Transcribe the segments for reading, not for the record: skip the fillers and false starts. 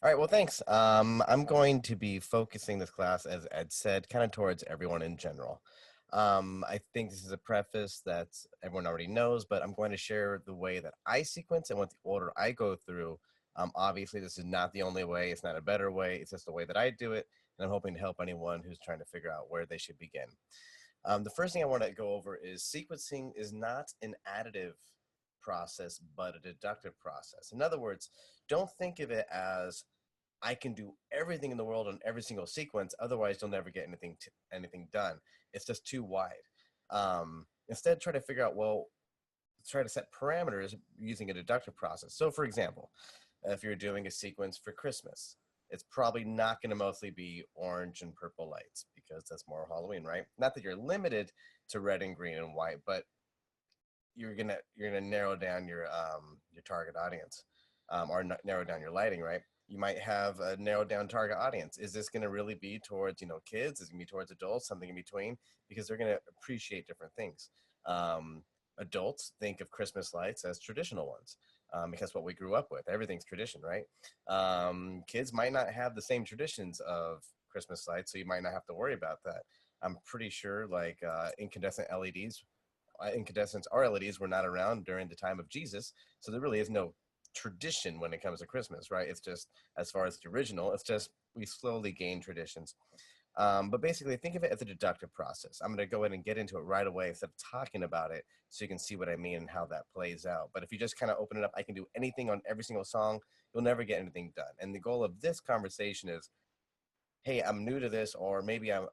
All right, well, thanks. I'm going to be focusing this class, as Ed said, kind of towards everyone in general. I think this is a preface that everyone already knows, but I'm going to share the way that I sequence and what the order I go through. Obviously, this is not the only way. It's not a better way. It's just the way that I do it, and I'm hoping to help anyone who's trying to figure out where they should begin. The first thing I want to go over is sequencing is not an additive process, but a deductive process. In other words, don't think of it as I can do everything in the world on every single sequence. Otherwise, you'll never get anything done. It's just too wide. Instead, try to figure out, well, try to set parameters using a deductive process. So, for example, if you're doing a sequence for Christmas, it's probably not going to mostly be orange and purple lights because that's more Halloween, right? Not that you're limited to red and green and white, but you're gonna narrow down your target audience, or narrow down your lighting, right? You might have a narrowed down target audience. Is this going to really be towards kids? Is it going to be towards adults? Something in between? Because they're going to appreciate different things. Adults think of Christmas lights as traditional ones, because what we grew up with. Everything's tradition, right? Kids might not have the same traditions of Christmas lights, so you might not have to worry about that. I'm pretty sure like incandescents or LEDs were not around during the time of Jesus, so there really is no tradition when it comes to Christmas, right? It's just, as far as the original, it's just we slowly gain traditions. But basically, think of it as a deductive process. I'm going to go ahead and get into it right away instead of talking about it so you can see what I mean and how that plays out. But if you just kind of open it up, I can do anything on every single song, you'll never get anything done. And the goal of this conversation is, hey, I'm new to this, or maybe I've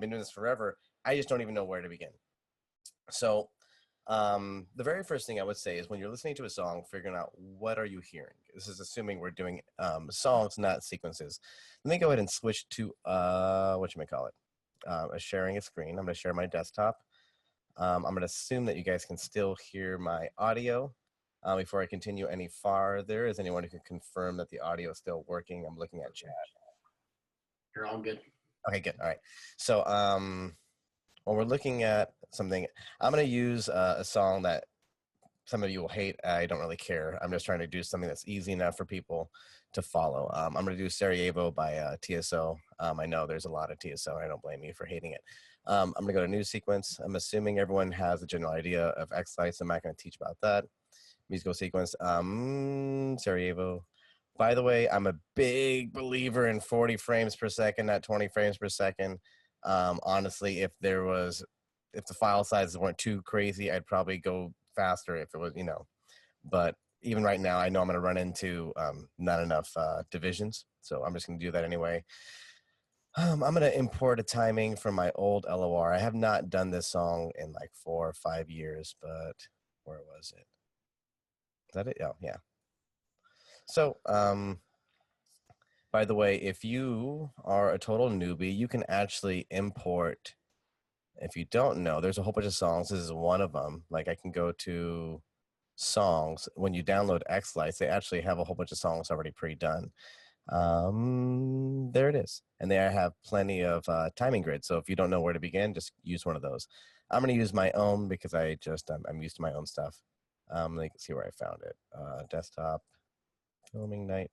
been doing this forever. I just don't even know where to begin. So the very first thing I would say is when you're listening to a song, figuring out what are you hearing. This is assuming we're doing songs, not sequences. Let me go ahead and switch to sharing a screen. I'm going to share my desktop. I'm going to assume that you guys can still hear my audio. Before I continue any farther, is anyone who can confirm that the audio is still working? I'm looking at chat. You're all good. Okay, good. All right. So when we're looking at something, I'm going to use a song that some of you will hate. I don't really care. I'm just trying to do something that's easy enough for people to follow. I'm going to do Sarajevo by TSO. I know there's a lot of TSO. I don't blame you for hating it. I'm going to go to new sequence. I'm assuming everyone has a general idea of xLights. I'm not going to teach about that. Musical sequence. Sarajevo. By the way, I'm a big believer in 40 frames per second, not 20 frames per second. Honestly, if the file sizes weren't too crazy, I'd probably go faster if it was, but even right now, I know I'm going to run into not enough divisions. So I'm just going to do that anyway. I'm going to import a timing from my old LOR. I have not done this song in like 4 or 5 years, but where was it? Is that it? Oh, yeah. So, by the way, if you are a total newbie, you can actually import. If you don't know, there's a whole bunch of songs. This is one of them. Like I can go to songs. When you download xLights, they actually have a whole bunch of songs already pre-done. There it is. And they have plenty of timing grids. So if you don't know where to begin, just use one of those. I'm going to use my own because I'm used to my own stuff. Let me see where I found it. Desktop, filming night.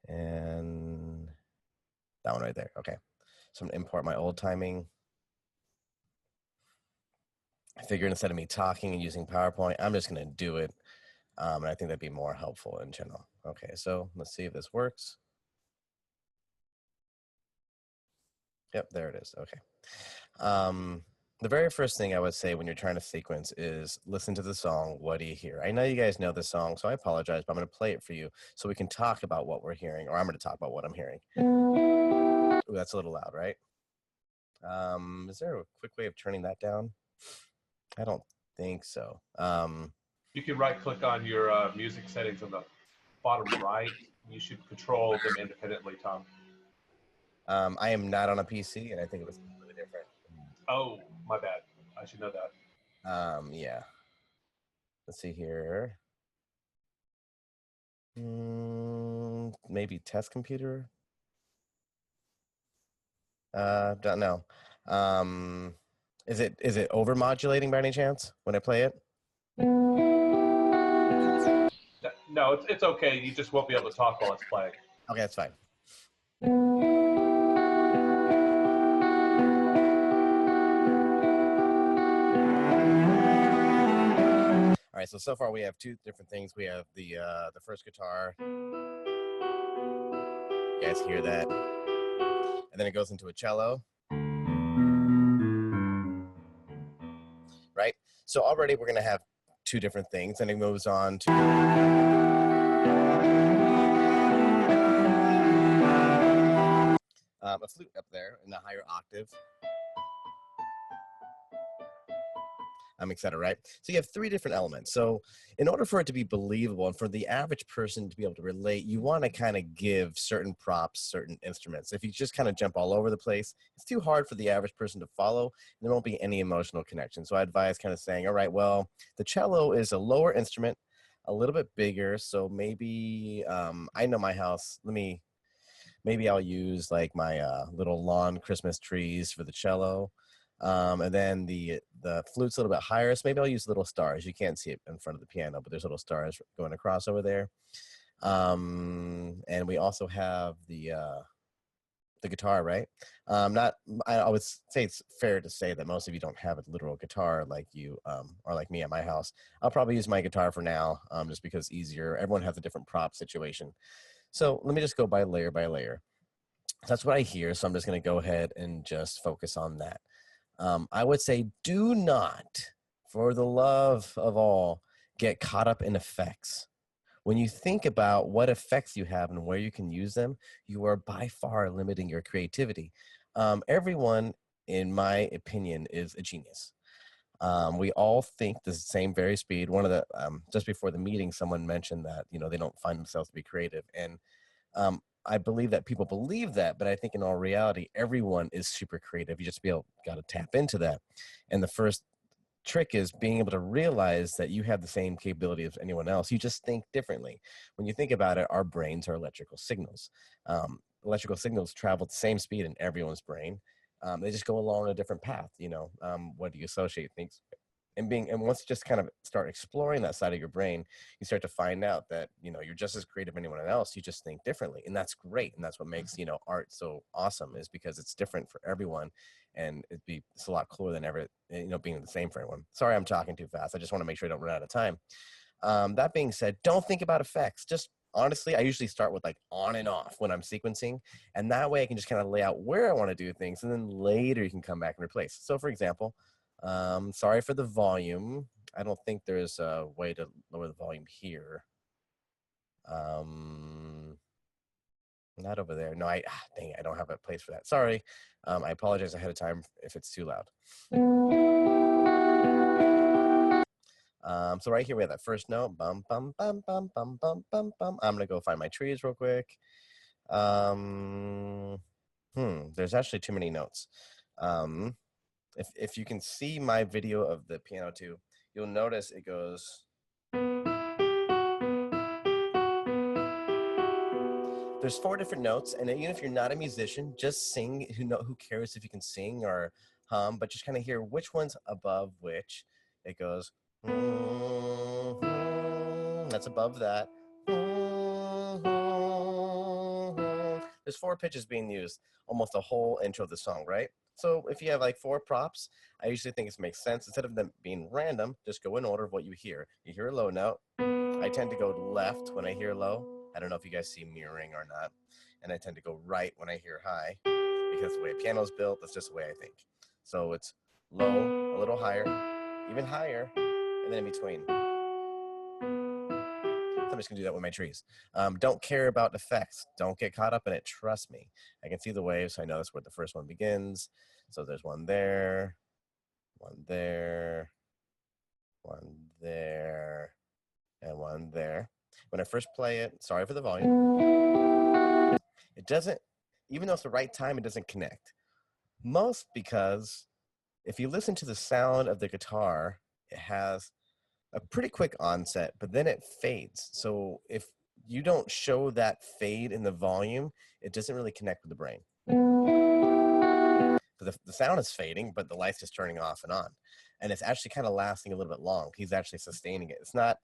And that one right there. Okay. So I'm going to import my old timing. I figured instead of me talking and using PowerPoint, I'm just going to do it. And I think that'd be more helpful in general. Okay, so let's see if this works. Yep, there it is. Okay. The very first thing I would say when you're trying to sequence is listen to the song. What do you hear? I know you guys know the song, so I apologize, but I'm going to play it for you so we can talk about what we're hearing, or I'm going to talk about what I'm hearing. Ooh, that's a little loud, right? Is there a quick way of turning that down? I don't think so. You can right-click on your music settings on the bottom right. You should control them independently, Tom. I am not on a PC, and I think it was completely different. Oh, my bad. I should know that. Yeah. Let's see here. Maybe test computer. Don't know. Is it over modulating by any chance when I play it? No, it's okay. You just won't be able to talk while it's playing. Okay, that's fine. All right, so far we have two different things. We have the first guitar. You guys hear that? And then it goes into a cello. Right? So already we're going to have two different things, and it moves on to a flute up there in the higher octave. Etc. Right? So you have three different elements. So in order for it to be believable and for the average person to be able to relate, you want to kind of give certain props, certain instruments. If you just kind of jump all over the place, it's too hard for the average person to follow. And there won't be any emotional connection. So I advise kind of saying, all right, well, the cello is a lower instrument, a little bit bigger. So maybe I know my house. Maybe I'll use like my little lawn Christmas trees for the cello. And then the flute's a little bit higher, so maybe I'll use little stars. You can't see it in front of the piano, but there's little stars going across over there. And we also have the guitar, right? I would say it's fair to say that most of you don't have a literal guitar like you or like me at my house. I'll probably use my guitar for now, just because it's easier. Everyone has a different prop situation. So let me just go by layer. That's what I hear, so I'm just going to go ahead and just focus on that. I would say do not, for the love of all, get caught up in effects. When you think about what effects you have and where you can use them, you are by far limiting your creativity. Everyone, in my opinion, is a genius. We all think the same very speed. One of the just before the meeting, someone mentioned that they don't find themselves to be creative, and I believe that people believe that, but I think in all reality, everyone is super creative. You just got to tap into that. And the first trick is being able to realize that you have the same capability as anyone else. You just think differently. When you think about it, our brains are electrical signals. Electrical signals travel at the same speed in everyone's brain. They just go along a different path. What do you associate things? And once you just kind of start exploring that side of your brain, you start to find out that you're just as creative as anyone else. You just think differently, and that's great. And that's what makes art so awesome, is because it's different for everyone, and it's a lot cooler than ever being the same for everyone. Sorry, I'm talking too fast. I just want to make sure I don't run out of time. That being said, don't think about effects. Just honestly, I usually start with like on and off when I'm sequencing, and that way I can just kind of lay out where I want to do things, and then later you can come back and replace. So for example, sorry for the volume. I don't think there's a way to lower the volume here. Not over there. No, dang it, I don't have a place for that. Sorry. I apologize ahead of time if it's too loud. So right here we have that first note. Bum bum bum bum bum bum bum bum. I'm gonna go find my trees real quick. There's actually too many notes. If you can see my video of the piano too, you'll notice it goes. There's 4 different notes, and even if you're not a musician, just sing. Who cares if you can sing or hum, but just kind of hear which one's above which. It goes. That's above that. There's 4 pitches being used, almost the whole intro of the song, right? So if you have like 4 props, I usually think it makes sense. Instead of them being random, just go in order of what you hear. You hear a low note. I tend to go left when I hear low. I don't know if you guys see mirroring or not. And I tend to go right when I hear high, because the way a piano's built, that's just the way I think. So it's low, a little higher, even higher, and then in between. I'm just gonna do that with my trees. Don't care about effects. Don't get caught up in it. Trust me. I can see the waves, so I know that's where the first one begins. So there's one there, one there, one there, and one there. When I first play it, sorry for the volume, it doesn't, even though it's the right time, it doesn't connect. Most because if you listen to the sound of the guitar, it has a pretty quick onset, but then it fades. So if you don't show that fade in the volume, it doesn't really connect with the brain. The sound is fading, but the light's just turning off and on. And it's actually kind of lasting a little bit long. He's actually sustaining it. It's not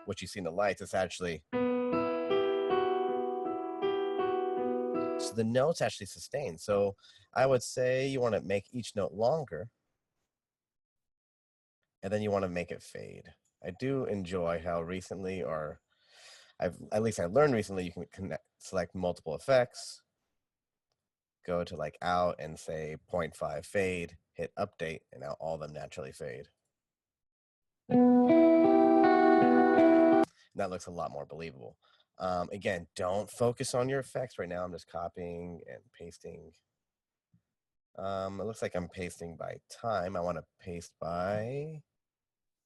what you see in the lights, it's actually, so the notes actually sustain. So I would say you want to make each note longer, and then you want to make it fade. I do enjoy how recently, or I learned recently, you can select multiple effects, go to like out and say 0.5 fade, hit update, and now all of them naturally fade. And that looks a lot more believable. Again, don't focus on your effects right now. I'm just copying and pasting. It looks like I'm pasting by time. I want to paste by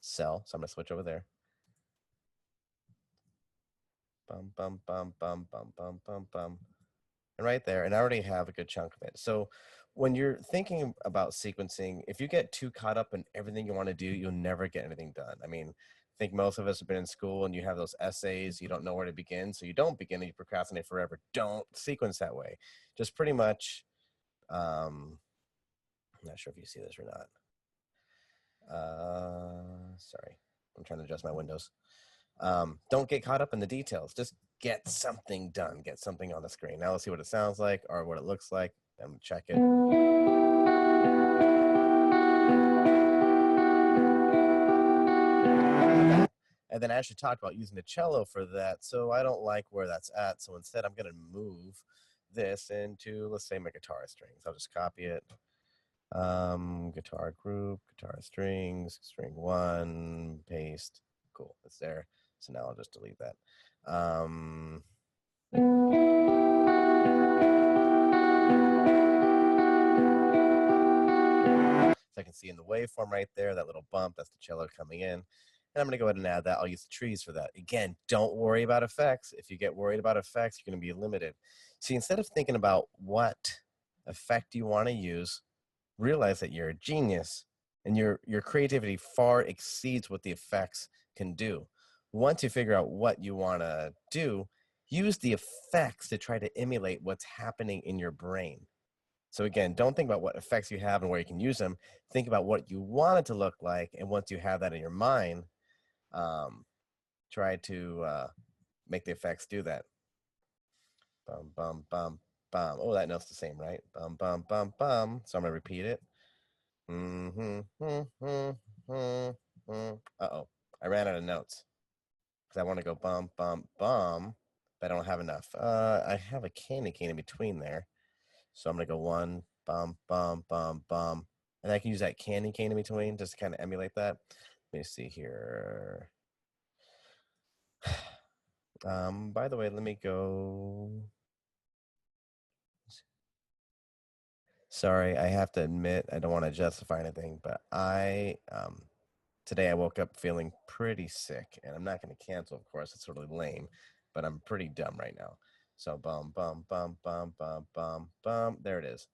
cell, so I'm gonna switch over there. Bum, bum, bum, bum, bum, bum, bum, bum. And right there, and I already have a good chunk of it. So when you're thinking about sequencing, if you get too caught up in everything you want to do, you'll never get anything done. I mean, I think most of us have been in school and you have those essays, you don't know where to begin, so you don't begin and you procrastinate forever. Don't sequence that way. Just pretty much, I'm not sure if you see this or not. Sorry, I'm trying to adjust my windows. Don't get caught up in the details. Just get something done. Get something on the screen. Now let's see what it sounds like or what it looks like. I'm gonna check it. And then I actually talked about using the cello for that, so I don't like where that's at. So instead, I'm gonna move this into, let's say, my guitar strings. I'll just copy it. Guitar group, guitar strings, string 1, paste. Cool, it's there. So now I'll just delete that. So I can see in the waveform right there, that little bump, that's the cello coming in. And I'm gonna go ahead and add that. I'll use the trees for that. Again, don't worry about effects. If you get worried about effects, you're gonna be limited. See, instead of thinking about what effect you wanna use, realize that you're a genius and your creativity far exceeds what the effects can do. Once you figure out what you wanna do, use the effects to try to emulate what's happening in your brain. So again, don't think about what effects you have and where you can use them. Think about what you want it to look like, and once you have that in your mind, try to make the effects do that. Bum, bum, bum, bum. Oh, that note's the same, right? Bum, bum, bum, bum. So I'm gonna repeat it. Uh-oh, I ran out of notes because I want to go bum, bum, bum, but I don't have enough. I have a candy cane in between there. So I'm gonna go 1, bum, bum, bum, bum. And I can use that candy cane in between just to kind of emulate that. Let me see here. By the way, let me go. Sorry, I have to admit, I don't want to justify anything, but today I woke up feeling pretty sick, and I'm not going to cancel, of course. It's sort of lame, but I'm pretty dumb right now. So bum, bum, bum, bum, bum, bum, bum. There it is.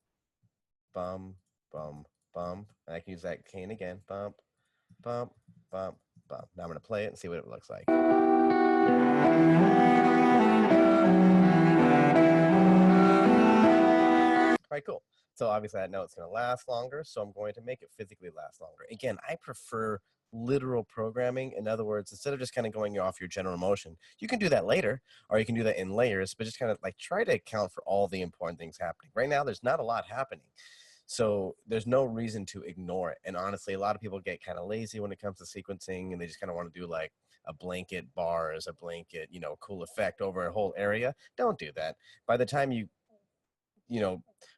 Bum, bum, bum. And I can use that cane again. Bump, bump, bump, bump. Now I'm going to play it and see what it looks like. All right, cool. So obviously that note's going to last longer, so I'm going to make it physically last longer. Again, I prefer literal programming. In other words, instead of just kind of going off your general motion, you can do that later, or you can do that in layers, but just kind of like try to account for all the important things happening. Right now, there's not a lot happening. So there's no reason to ignore it. And honestly, a lot of people get kind of lazy when it comes to sequencing, and they just kind of want to do like a blanket bars, a blanket, cool effect over a whole area. Don't do that. By the time you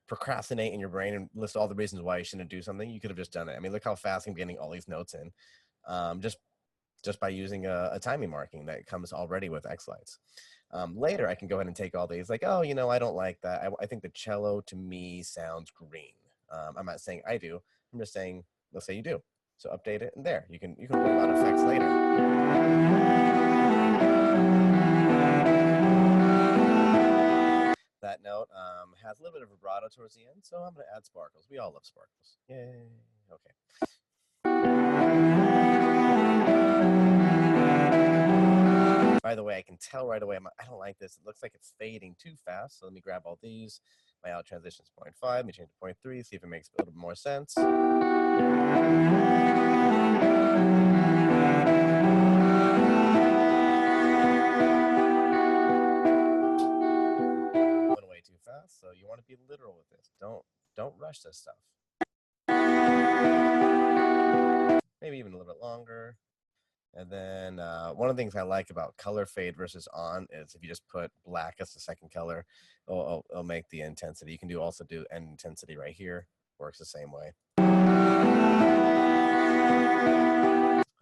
procrastinate in your brain and list all the reasons why you shouldn't do something, you could have just done it. I mean, look how fast I'm getting all these notes in, just by using a timing marking that comes already with xLights. Later, I can go ahead and take all these, like, oh, I don't like that. I think the cello to me sounds green. I'm not saying I do. I'm just saying, let's say you do. So update it, and there you can worry about effects later. That note has a little bit of vibrato towards the end, so I'm going to add sparkles. We all love sparkles. Yay. Okay. By the way, I can tell right away, I don't like this. It looks like it's fading too fast, so let me grab all these. My out transition is 0.5. Let me change to 0.3, see if it makes a little bit more sense. be literal with this. Don't rush this stuff. Maybe even a little bit longer. And then one of the things I like about color fade versus on is if you just put black as the second color, it'll make the intensity. You can also do end intensity right here. Works the same way.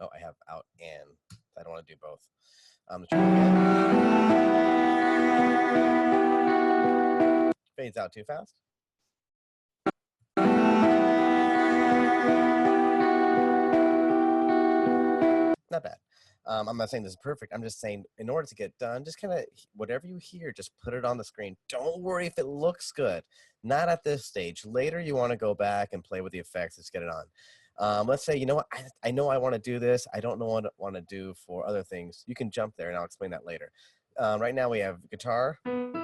Oh, I have out and. I don't want to do both. Fades out too fast. Not bad. I'm not saying this is perfect. I'm just saying in order to get done, just kind of whatever you hear, just put it on the screen. Don't worry if it looks good. Not at this stage. Later, you want to go back and play with the effects. Let's get it on. Let's say, you know what? I know I want to do this. I don't know what I want to do for other things. You can jump there, and I'll explain that later. Right now, we have guitar and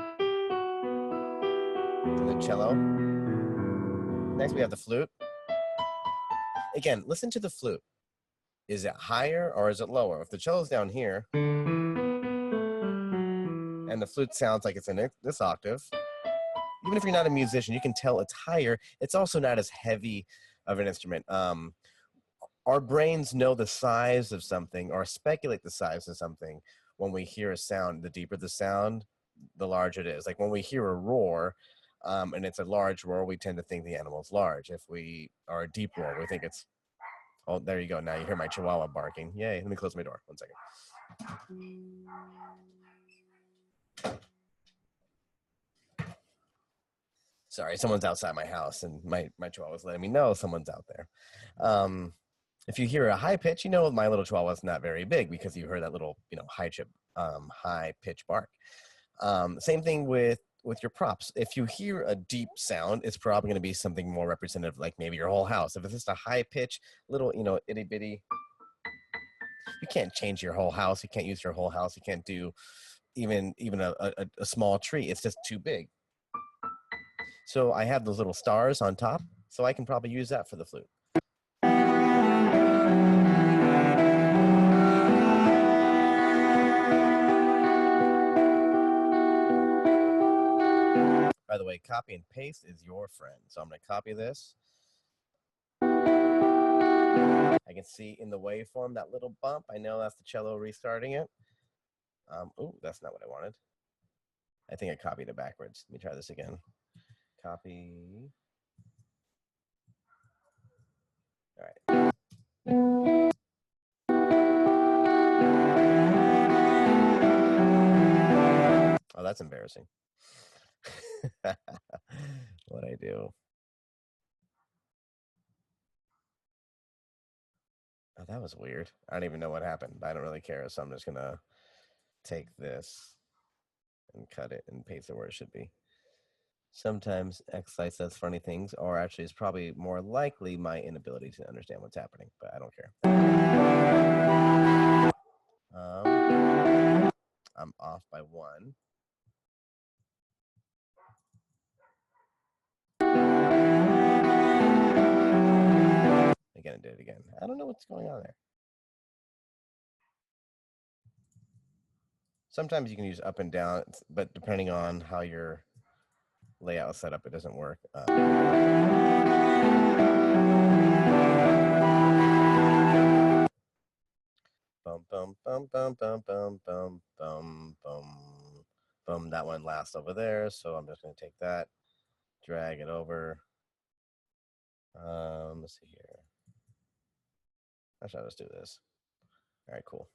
the cello. Next, we have the flute. Again, listen to the flute. Is it higher or is it lower? If the cello's down here and the flute sounds like it's in this octave, even if you're not a musician, you can tell it's higher. It's also not as heavy of an instrument. Our brains know the size of something or speculate the size of something when we hear a sound. The deeper the sound, the larger it is. Like when we hear a roar, and it's a large roar, we tend to think the animal's large. If we are a deep roar, we think it's. Oh, there you go. Now you hear my chihuahua barking. Yay. Let me close my door. 1 second. Sorry, someone's outside my house, and my chihuahua's letting me know someone's out there. If you hear a high pitch, you know my little chihuahua's not very big because you heard that little, high pitch bark. Same thing with your props. If you hear a deep sound, it's probably going to be something more representative, like maybe your whole house. If it's just a high pitch, little, itty bitty, you can't change your whole house. You can't use your whole house. You can't do even a small tree. It's just too big. So I have those little stars on top, so I can probably use that for the flute. By the way, copy and paste is your friend. So I'm going to copy this. I can see in the waveform that little bump. I know that's the cello restarting it. Oh, that's not what I wanted. I think I copied it backwards. Let me try this again. Copy. All right. Oh, that's embarrassing. What'd I do? Oh, that was weird. I don't even know what happened. I don't really care. So I'm just going to take this and cut it and paste it where it should be. Sometimes xLights does funny things, or actually it's probably more likely my inability to understand what's happening, but I don't care. I'm off by 1. Again, I did it again. I don't know what's going on there. Sometimes you can use up and down, but depending on how your layout is set up, it doesn't work. Bum, bum, bum, bum, bum, bum, bum, bum, bum, bum. That one lasts over there, so I'm just going to take that, drag it over. Let's see here. Actually, I'll just do this. All right, cool.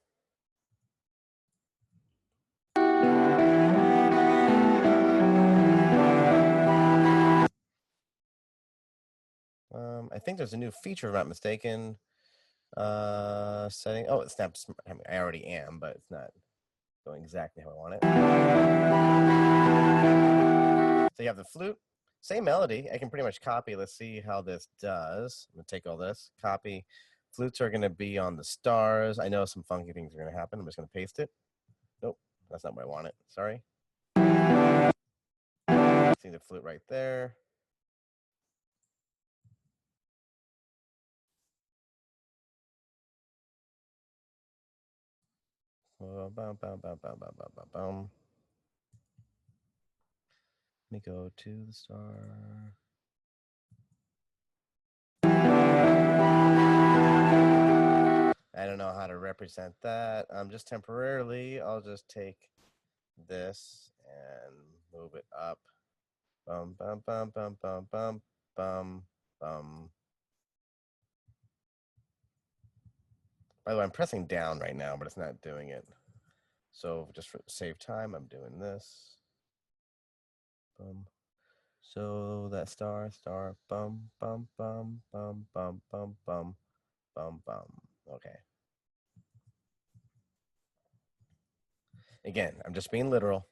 I think there's a new feature, if I'm not mistaken. Setting. Oh, it snaps. I mean, I already am, but it's not going exactly how I want it. So you have the flute, same melody. I can pretty much copy. Let's see how this does. I'm gonna take all this, copy. Flutes are gonna be on the stars. I know some funky things are gonna happen. I'm just gonna paste it. Nope, that's not where I want it. Sorry. See the flute right there. Bum, bum, bum, bum, bum, bum, bum, bum. Let me go to the star. I don't know how to represent that. Just temporarily, I'll just take this and move it up. Bum, bum, bum, bum, bum, bum, bum, bum. By the way, I'm pressing down right now, but it's not doing it. So just for save time, I'm doing this. Bum. So that star, bum, bum, bum, bum, bum, bum, bum, bum, bum. Okay. Again, I'm just being literal.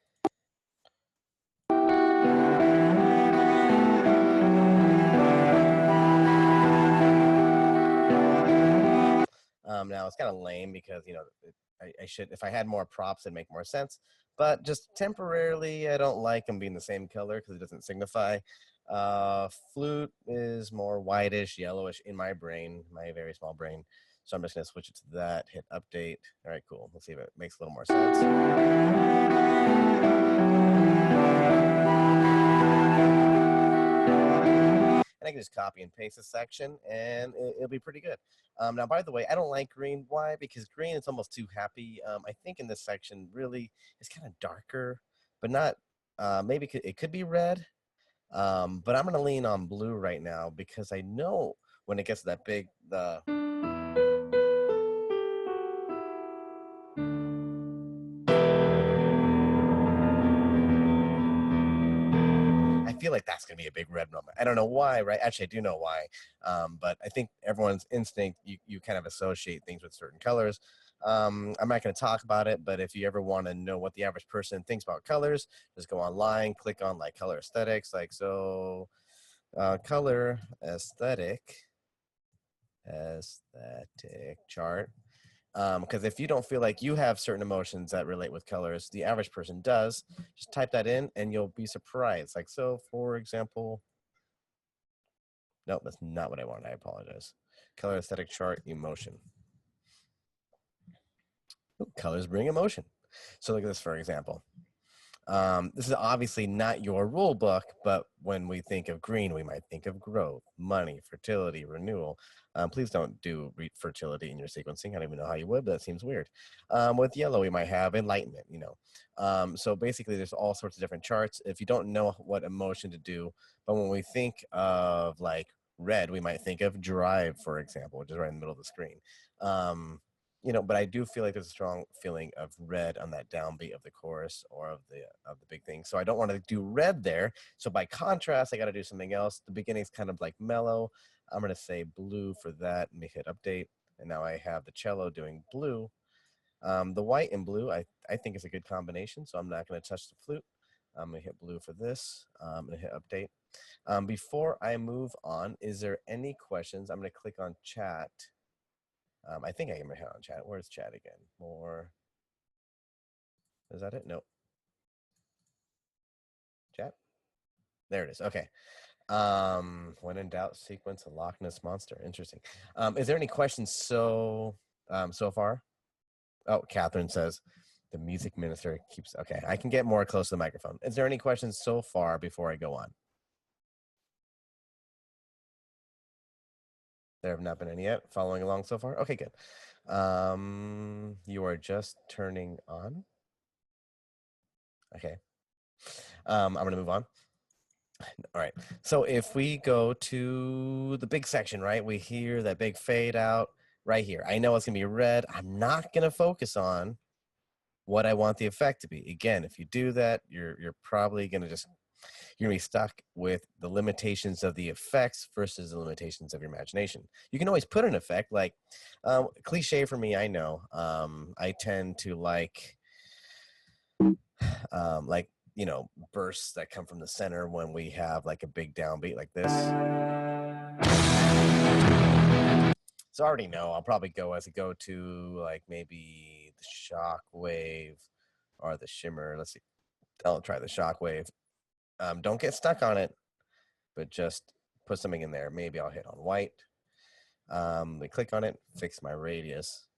Now it's kind of lame because, you know, I should, if I had more props, it'd make more sense. But just temporarily, I don't like them being the same color because it doesn't signify. Flute is more whitish, yellowish in my brain, my very small brain. So I'm just going to switch it to that, hit update. All right, cool. Let's see if it makes a little more sense. And I can just copy and paste this section, and it'll be pretty good. Now, by the way, I don't like green. Why? Because green is almost too happy. I think in this section, really, it's kind of darker, but not, maybe it could be red. But I'm going to lean on blue right now because I know when it gets to that big, I feel like that's going to be a big red moment. I don't know why, right? Actually, I do know why. But I think everyone's instinct, you kind of associate things with certain colors. I'm not going to talk about it, but if you ever want to know what the average person thinks about colors, just go online, click on like color aesthetics, like so, color aesthetic chart. Because if you don't feel like you have certain emotions that relate with colors, the average person does. Just type that in and you'll be surprised. Like, so for example, no, that's not what I want. I apologize. Color aesthetic chart, emotion. Ooh, colors bring emotion. So look at this, for example. This is obviously not your rule book, but when we think of green, we might think of growth, money, fertility, renewal. Please don't do fertility in your sequencing. I don't even know how you would, but that seems weird. With yellow, we might have enlightenment, you know. So basically, there's all sorts of different charts. If you don't know what emotion to do, but when we think of like red, we might think of drive, for example, which is right in the middle of the screen. You know, but I do feel like there's a strong feeling of red on that downbeat of the chorus or of the big thing. So I don't want to do red there. So by contrast, I got to do something else. The beginning's kind of like mellow. I'm going to say blue for that. Let me hit update. And now I have the cello doing blue. The white and blue, I think is a good combination. So I'm not going to touch the flute. I'm going to hit blue for this. I'm going to hit update. Before I move on, is there any questions? I'm going to click on chat. I think I can hit on chat. Where's chat again? More. Is that it? Nope. Chat. There it is. Okay. When in doubt, sequence a Loch Ness monster. Interesting. Is there any questions so far? Oh, Catherine says the music minister keeps. Okay, I can get more close to the microphone. Is there any questions so far before I go on? There have not been any yet. Following along so far? Okay, good. You are just turning on. Okay. I'm going to move on. All right. So if we go to the big section, right, we hear that big fade out right here. I know it's going to be red. I'm not going to focus on what I want the effect to be. Again, if you do that, you're probably going to you're going to be stuck with the limitations of the effects versus the limitations of your imagination. You can always put an effect, like cliche for me, I know. I tend to like you know, bursts that come from the center when we have like a big downbeat like this. So I already know I'll probably go as a go-to, like maybe the shock wave or the shimmer. Let's see. I'll try the shock wave. Don't get stuck on it, but just put something in there. Maybe I'll hit on white. I click on it, fix my radius.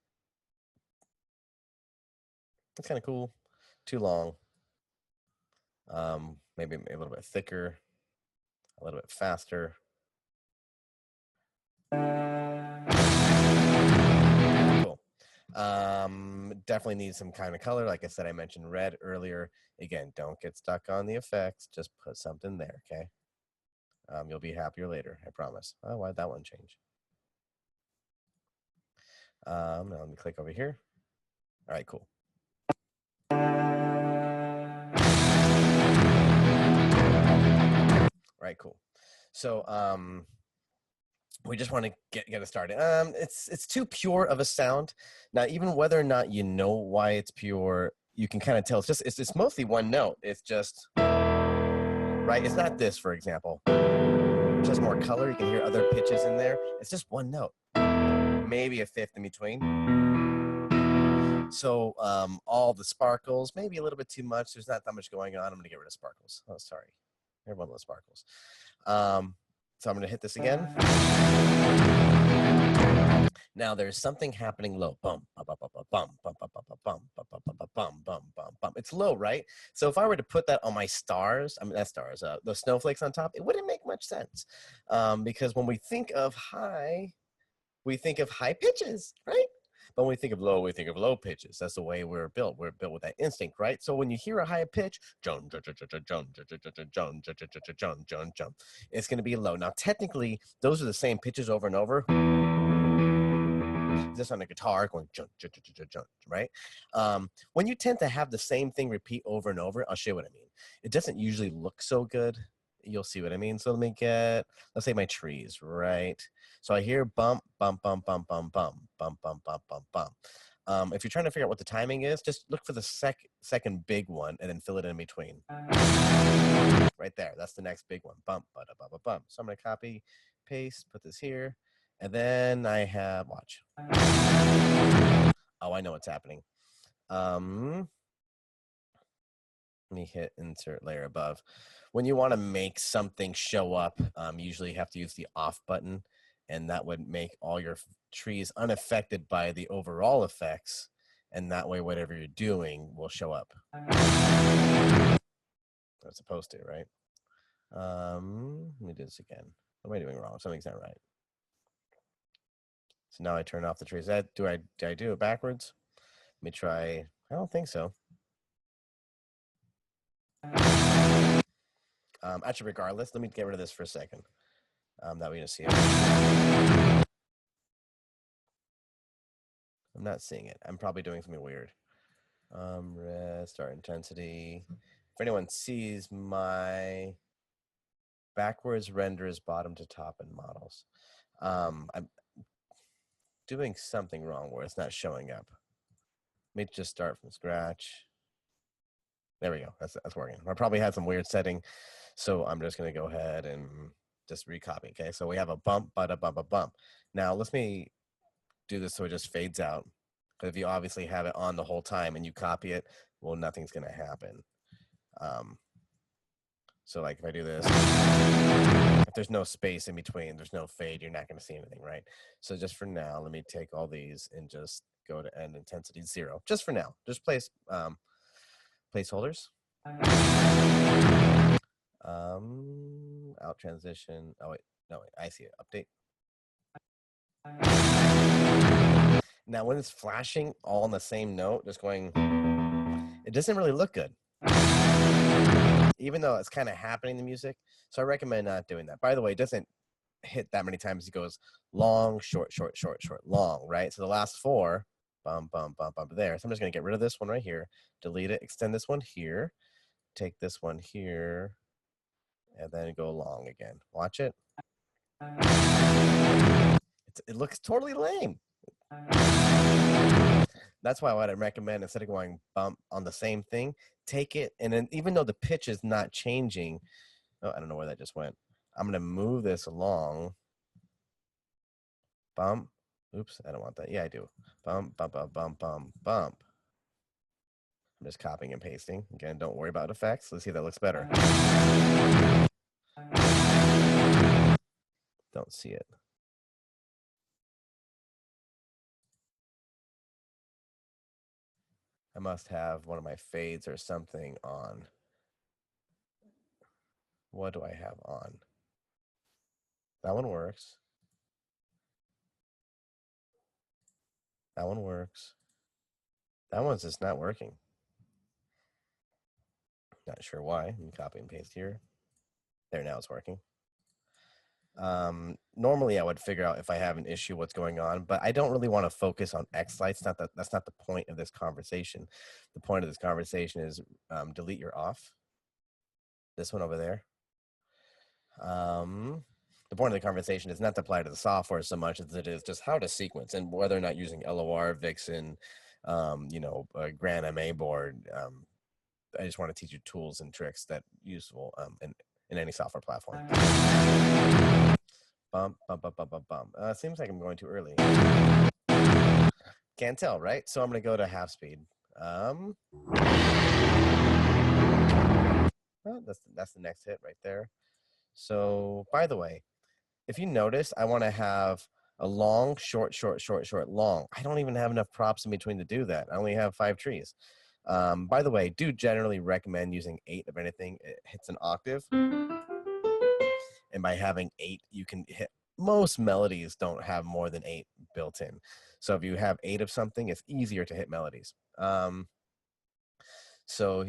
That's kind of cool. Too long. Maybe a little bit thicker, a little bit faster. Cool. Definitely need some kind of color. Like I said, I mentioned red earlier. Again, don't get stuck on the effects. Just put something there, okay? You'll be happier later, I promise. Oh, why'd that one change? Now let me click over here. All right, cool. All right, cool. So we just want to get it started. It's too pure of a sound. Now, even whether or not you know why it's pure, you can kind of tell. It's mostly one note. It's just right. It's not this, for example. It has more color. You can hear other pitches in there. It's just one note, maybe a fifth in between. So all the sparkles, maybe a little bit too much. There's not that much going on. I'm going to get rid of sparkles. Oh, sorry. Everyone loves sparkles. So I'm going to hit this again. Now there's something happening low. Bum, bum, bum, bum, bum, bum, bum, bum, bum, bum, bum, bum, bum, bum, bum, bum. It's low, right? So if I were to put that on my stars, I mean, not stars, the snowflakes on top, it wouldn't make much sense. Because when we think of high pitches, right? But when we think of low pitches. That's the way we're built. We're built with that instinct, right? So when you hear a high pitch, it's going to be low. Now, technically, those are the same pitches over and over. This on a guitar going right? When you tend to have the same thing repeat over and over, I'll show you what I mean. It doesn't usually look so good. You'll see what I mean. So let me get, let's say my trees, right? So I hear bump, bump, bump, bump, bump, bump, bump, bump, bump, bump, bump. If you're trying to figure out what the timing is, just look for the second big one and then fill it in between. Right there. That's the next big one. Bump, bada, bump, bump. So I'm going to copy, paste, put this here. And then I have, watch. Oh, I know what's happening. Let me hit insert layer above. When you want to make something show up, usually you have to use the off button, and that would make all your trees unaffected by the overall effects, and that way whatever you're doing will show up. It's supposed to, right? Let me do this again. What am I doing wrong? Something's not right. So now I turn off the trees. Did I do it backwards? Let me try. I don't think so. Actually, regardless, let me get rid of this for a second. That way you see it. I'm not seeing it. I'm probably doing something weird. Start intensity. If anyone sees my backwards renders bottom to top in models, I'm doing something wrong where it's not showing up. Let me just start from scratch. There we go. That's working. I probably had some weird setting, so I'm just going to go ahead and just recopy. Okay, so we have a bump, but a bump, a bump. Now let me do this so it just fades out. Because if you obviously have it on the whole time and you copy it, well, nothing's going to happen. So like if I do this, if there's no space in between, there's no fade, you're not going to see anything, right? So just for now, let me take all these and just go to end intensity 0. Just for now, just place placeholders. Out transition. Oh wait, no wait, I see it. Update. Now when it's flashing all on the same note, just going, it doesn't really look good. Even though it's kind of happening in the music. So I recommend not doing that. By the way, it doesn't hit that many times. It goes long, short, short, short, short, long, right? So the last 4, bump, bump, bump, bump there. So I'm just going to get rid of this one right here, delete it, extend this one here, take this one here, and then go long again. Watch it. It looks totally lame. That's why what I recommend, instead of going bump on the same thing, take it, and then even though the pitch is not changing, oh, I don't know where that just went. I'm going to move this along. Bump. Oops, I don't want that. Yeah, I do. Bump, bump, bump, bump, bump, bump. I'm just copying and pasting. Again, don't worry about effects. Let's see if that looks better. Don't see it. I must have one of my fades or something on. What do I have on? That one works. That one works. That one's just not working. Not sure why. Let me copy and paste here. There, now it's working. Normally I would figure out if I have an issue, what's going on, but I don't really want to focus on xLights. That's not the point of this conversation. The point of this conversation is delete your off. This one over there. The point of the conversation is not to apply to the software so much as it is just how to sequence and whether or not using LOR, Vixen, a Grand MA board. I just want to teach you tools and tricks that useful in any software platform. Bump, bump, bump, bump, bump, bump. Seems like I'm going too early. Can't tell, right? So I'm going to go to half speed. Well, that's the next hit right there. So, by the way, if you notice, I want to have a long, short, short, short, short, long. I don't even have enough props in between to do that. I only have 5 trees. By the way, do generally recommend using 8 of anything. It hits an octave. And by having 8, you can hit. Most melodies don't have more than 8 built in. So if you have 8 of something, it's easier to hit melodies. So let's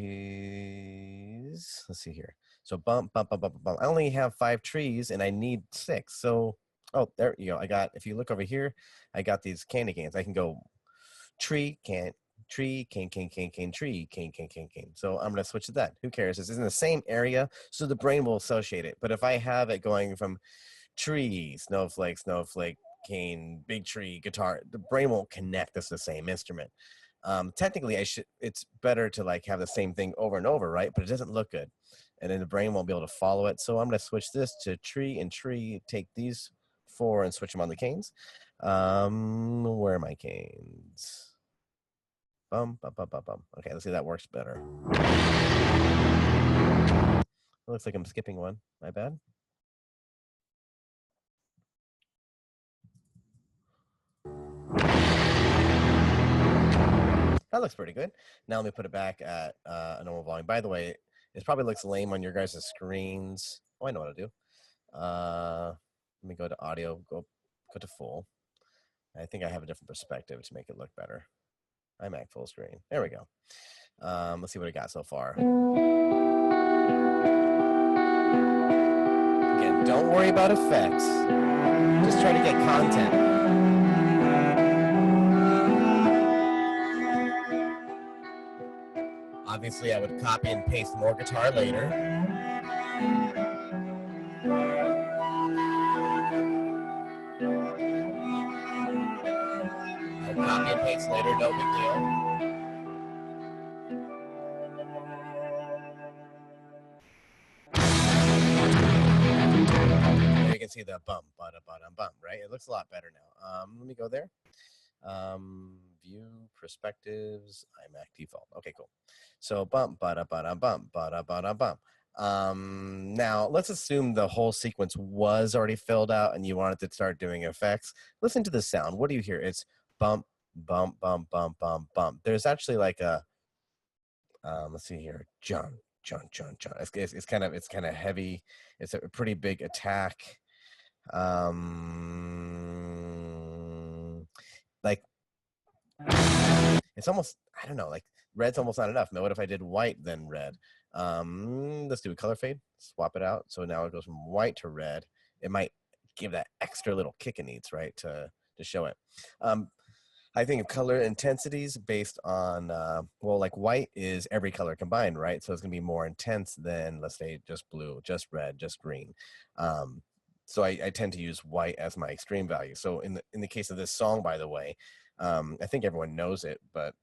see here. So bump, bump, bump, bump, bump. I only have 5 trees and I need 6. So, oh, there you go. If you look over here, I got these candy canes. I can go tree, cane, tree, cane, cane, cane, cane, tree, cane, cane, cane, cane. So I'm going to switch to that. Who cares? This is in the same area, so the brain will associate it. But if I have it going from tree, snowflake, snowflake, cane, big tree, guitar, the brain won't connect as the same instrument. Technically, it's better to like have the same thing over and over, right? But it doesn't look good. And then the brain won't be able to follow it. So I'm going to switch this to tree and tree, take these 4 and switch them on the canes. Where are my canes? Bum, bum, bum, bum, bum. Okay, let's see if that works better. It looks like I'm skipping one. My bad. That looks pretty good. Now let me put it back at a normal volume. By the way, it probably looks lame on your guys' screens. Oh, I know what to do. Let me go to audio, go to full. I think I have a different perspective to make it look better. I'm at full screen. There we go. Let's see what I got so far. Again, don't worry about effects. Just try to get content. Obviously, I would copy and paste more guitar later. I'll copy and paste later, no big deal. There you can see the bump, bump, right? It looks a lot better now. Let me go there. View perspectives, iMac default. Okay, cool. So bump, bump. Now let's assume the whole sequence was already filled out and you wanted to start doing effects. Listen to the sound. What do you hear? It's bump, bump, bump, bump, bump, bump. There's actually like a let's see here, John. It's kind of heavy. It's a pretty big attack. Like it's almost, I don't know, like red's almost not enough. Now what if I did white then red? Let's do a color fade, swap it out. So now it goes from white to red. It might give that extra little kick it needs, right, to show it. I think of color intensities based on, well, like white is every color combined, right? So it's going to be more intense than, let's say, just blue, just red, just green. So I tend to use white as my extreme value. So in the case of this song, by the way, I think everyone knows it, but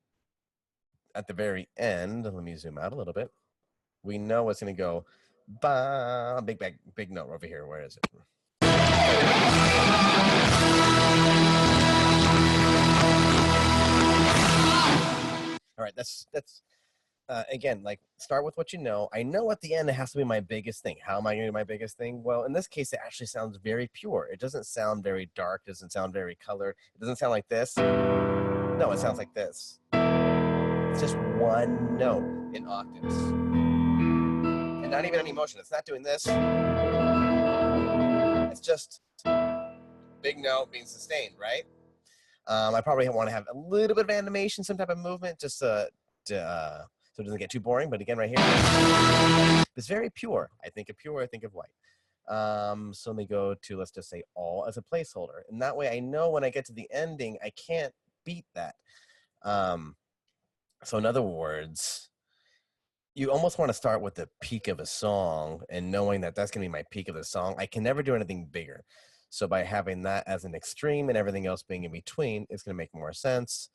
at the very end, let me zoom out a little bit. We know it's going to go, ba, big note over here. Where is it? All right, that's again, like start with what you know. I know at the end it has to be my biggest thing. How am I going to do my biggest thing? Well, in this case, it actually sounds very pure. It doesn't sound very dark. It doesn't sound very colored. It doesn't sound like this. No, it sounds like this. It's just one note in octaves. and not even any motion. It's not doing this. It's just big note being sustained, right? I probably want to have a little bit of animation, some type of movement, just so it doesn't get too boring. But again, right here, it's very pure. I think of pure, I think of white. So let me go to, let's just say all as a placeholder. And that way I know when I get to the ending, I can't beat that. So in other words, you almost want to start with the peak of a song and knowing that that's going to be my peak of the song. I can never do anything bigger. So by having that as an extreme and everything else being in between, it's going to make more sense.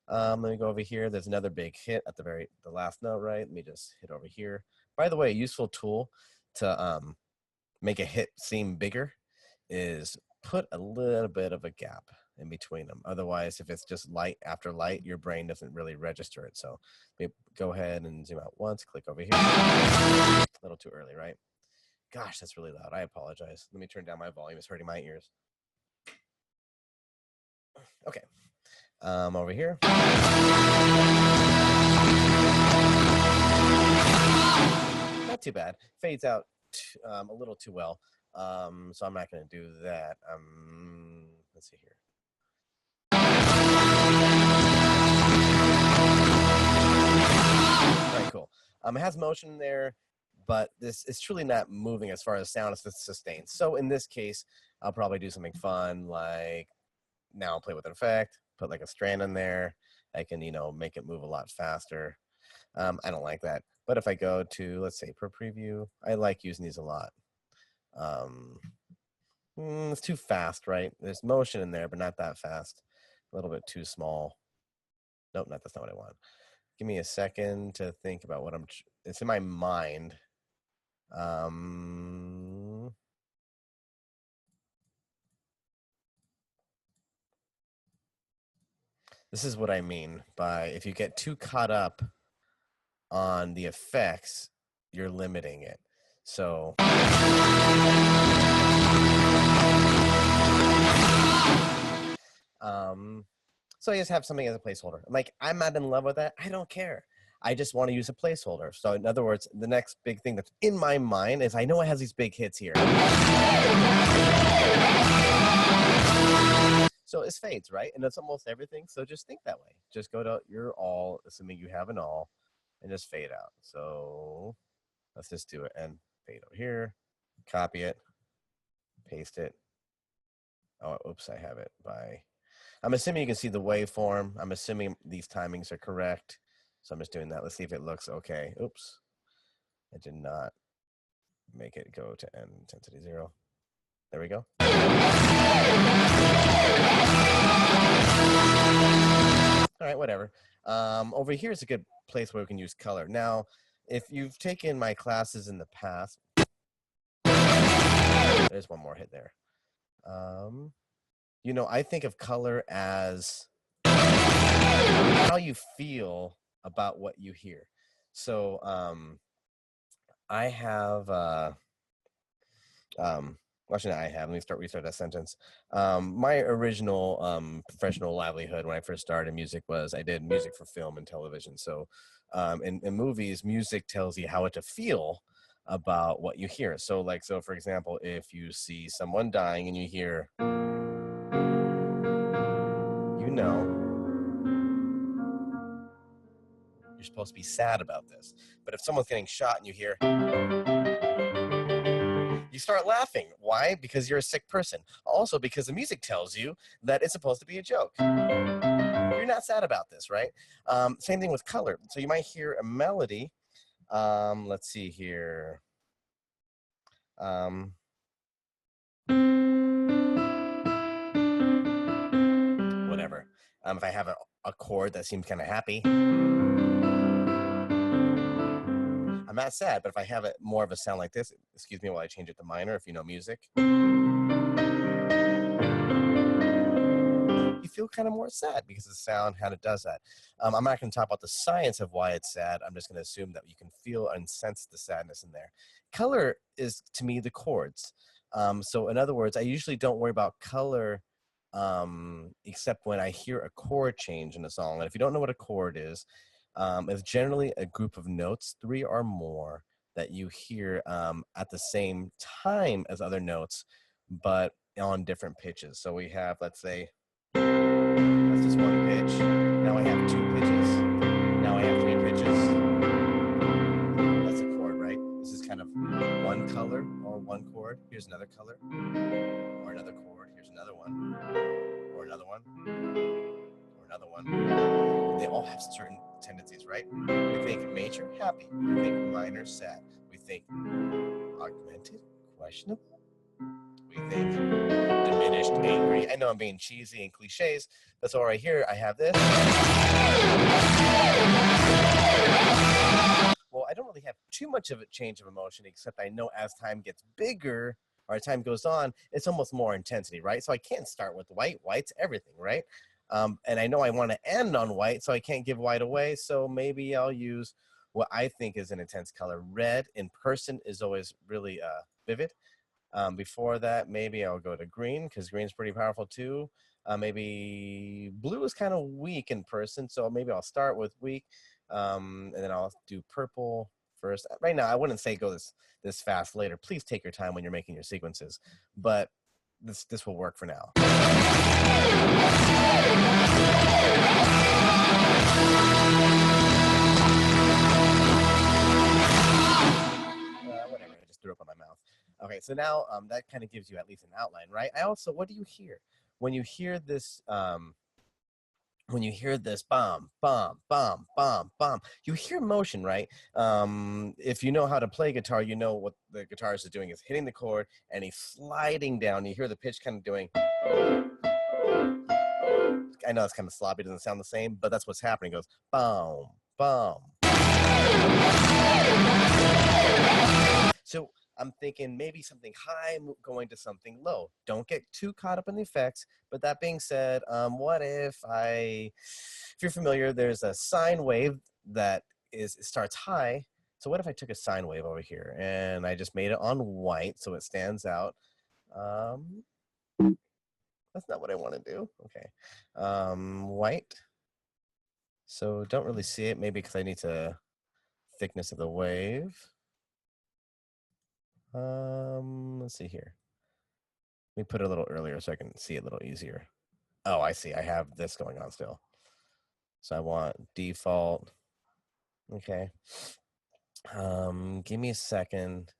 Let me go over here. There's another big hit at the last note, right? Let me just hit over here. By the way, a useful tool to make a hit seem bigger is put a little bit of a gap in between them. Otherwise, if it's just light after light, your brain doesn't really register it. So go ahead and zoom out once, click over here. A little too early, right? Gosh, that's really loud. I apologize. Let me turn down my volume. It's hurting my ears. Okay. Over here. Not too bad. Fades out a little too well. So I'm not going to do that. Let's see here. All right, cool. It has motion there, but this is truly not moving as far as sound as it's sustained. So in this case, I'll probably do something fun like now I'll play with an effect, put like a strand in there. I can, make it move a lot faster. I don't like that. But if I go to, let's say, per preview, I like using these a lot. It's too fast, right? There's motion in there, but not that fast. A little bit too small. Nope, that's not what I want. Give me a second to think about what it's in my mind. This is what I mean by if you get too caught up on the effects, you're limiting it. So so I just have something as a placeholder. I'm not in love with that. I don't care. I just want to use a placeholder. So in other words, the next big thing that's in my mind is I know it has these big hits here. So it's fades, right? And it's almost everything. So just think that way. Just go to your all, assuming you have an all, and just fade out. So let's just do it and fade over here. Copy it, paste it. Oh, oops, I have it by. I'm assuming you can see the waveform. I'm assuming these timings are correct. So I'm just doing that. Let's see if it looks okay. Oops. I did not make it go to N intensity 0. There we go. All right, whatever. Over here is a good place where we can use color. Now, if you've taken my classes in the past, there's one more hit there. I think of color as how you feel about what you hear. So I have let me restart that sentence. My original professional livelihood when I first started in music was I did music for film and television. So in movies, music tells you how to feel about what you hear. So for example, if you see someone dying and you hear, you're supposed to be sad about this. But if someone's getting shot and you hear, you start laughing. Why? Because you're a sick person. Also because the music tells you that it's supposed to be a joke. You're not sad about this, right? Same thing with color. So you might hear a melody. Let's see here. Whatever. If I have a chord that seems kind of happy, I'm not sad, but if I have it more of a sound like this, excuse me while I change it to minor, if you know music, you feel kind of more sad because the sound kind of does that. I'm not going to talk about the science of why it's sad. I'm just going to assume that you can feel and sense the sadness in there. Color is, to me, the chords. So in other words, I usually don't worry about color except when I hear a chord change in a song. And if you don't know what a chord is, it's generally a group of notes, 3 or more, that you hear at the same time as other notes, but on different pitches. So we have, let's say, that's just one pitch. Now I have two pitches. Now I have three pitches. That's a chord, right? This is kind of one color or one chord. Here's another color or another chord. Here's another one or another one or another one. They all have certain tendencies, right? We think major, happy. We think minor, sad. We think augmented, questionable. We think diminished, angry. I know I'm being cheesy and cliches, but so right here, I have this. Well, I don't really have too much of a change of emotion, except I know as time gets bigger or as time goes on, it's almost more intensity, right? So I can't start with white. White's everything, right? And I know I want to end on white, so I can't give white away. So maybe I'll use what I think is an intense color. Red in person is always really vivid. Before that, maybe I'll go to green because green's pretty powerful too. Maybe blue is kind of weak in person, so maybe I'll start with weak, and then I'll do purple first. Right now, I wouldn't say go this fast later. Please take your time when you're making your sequences, but this will work for now. Whatever, I just threw up on my mouth. Okay, so now that kind of gives you at least an outline, right? I also, what do you hear when you hear this? When you hear this bomb, bomb, bomb, bomb, bomb, you hear motion, right? If you know how to play guitar, you know what the guitarist is doing is hitting the chord and he's sliding down. You hear the pitch kind of doing. I know it's kind of sloppy, doesn't sound the same, but that's what's happening. It goes boom, boom. So I'm thinking maybe something high going to something low. Don't get too caught up in the effects. But that being said, what if you're familiar, there's a sine wave that starts high. So what if I took a sine wave over here and I just made it on white so it stands out? That's not what I want to do. Okay. White. So don't really see it, maybe because I need to thickness of the wave. Let's see here. Let me put it a little earlier so I can see it a little easier. Oh, I see. I have this going on still. So I want default. Okay. Give me a second.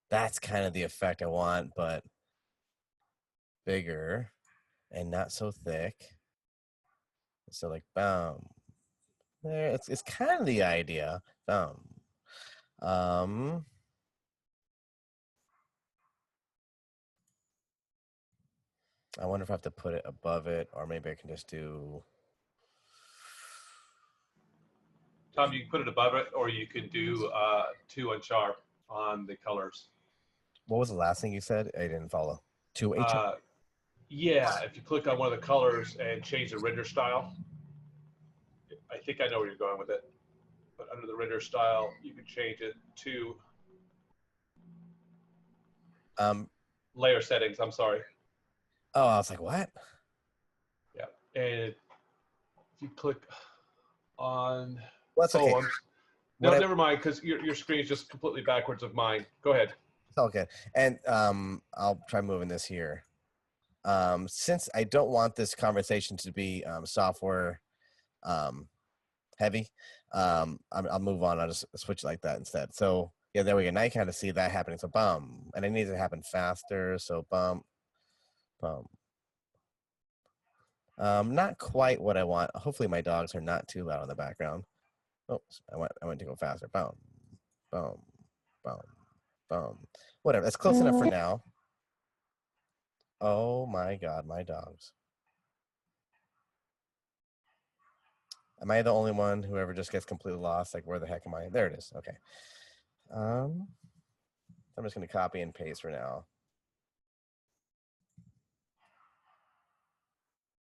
That's kind of the effect I want, but bigger and not so thick. So like, boom. There, it's kind of the idea. Boom. I wonder if I have to put it above it, or maybe I can just do. Tom, you can put it above it, or you can do 2 on sharp on the colors. What was the last thing you said? I didn't follow. 2H. Yeah, if you click on one of the colors and change the render style, I think I know where you're going with it. But under the render style, you can change it to layer settings. I'm sorry. Oh, I was like, what? Yeah, and if you click on Well, that's okay. No, never mind, because your screen is just completely backwards of mine. Go ahead. Okay, and I'll try moving this here. Since I don't want this conversation to be software heavy, I'll move on. I'll just switch like that instead. So yeah, there we go. Now you kind of see that happening. So bum, and it needs to happen faster. So bum, bum. Not quite what I want. Hopefully my dogs are not too loud in the background. Oops, I want to go faster. Boom, boom, boom, boom. Whatever. That's close enough for now. Oh my God, my dogs. Am I the only one who ever just gets completely lost? Like, where the heck am I? There it is. Okay. I'm just going to copy and paste for now.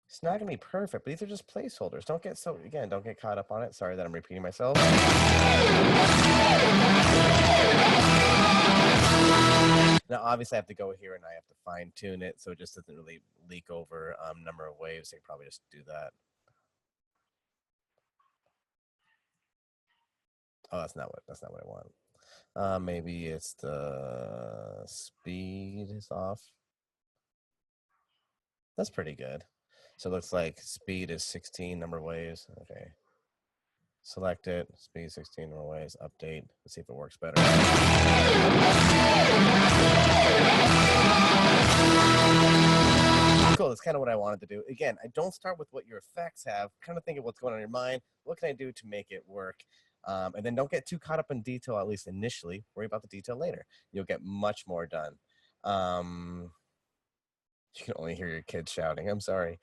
It's not going to be perfect, but these are just placeholders. Don't get caught up on it. Sorry that I'm repeating myself. Now, obviously, I have to go here and I have to fine tune it so it just doesn't really leak over number of waves. I can probably just do that. Oh, that's not what I want. Maybe it's the speed is off. That's pretty good. So it looks like speed is 16 number of waves. Okay. Select it, speed 16 number of waves, update. Let's see if it works better. Cool, that's kind of what I wanted to do. Again, I don't start with what your effects have. Kind of think of what's going on in your mind. What can I do to make it work? And then don't get too caught up in detail, at least initially. Worry about the detail later. You'll get much more done. You can only hear your kids shouting. I'm sorry.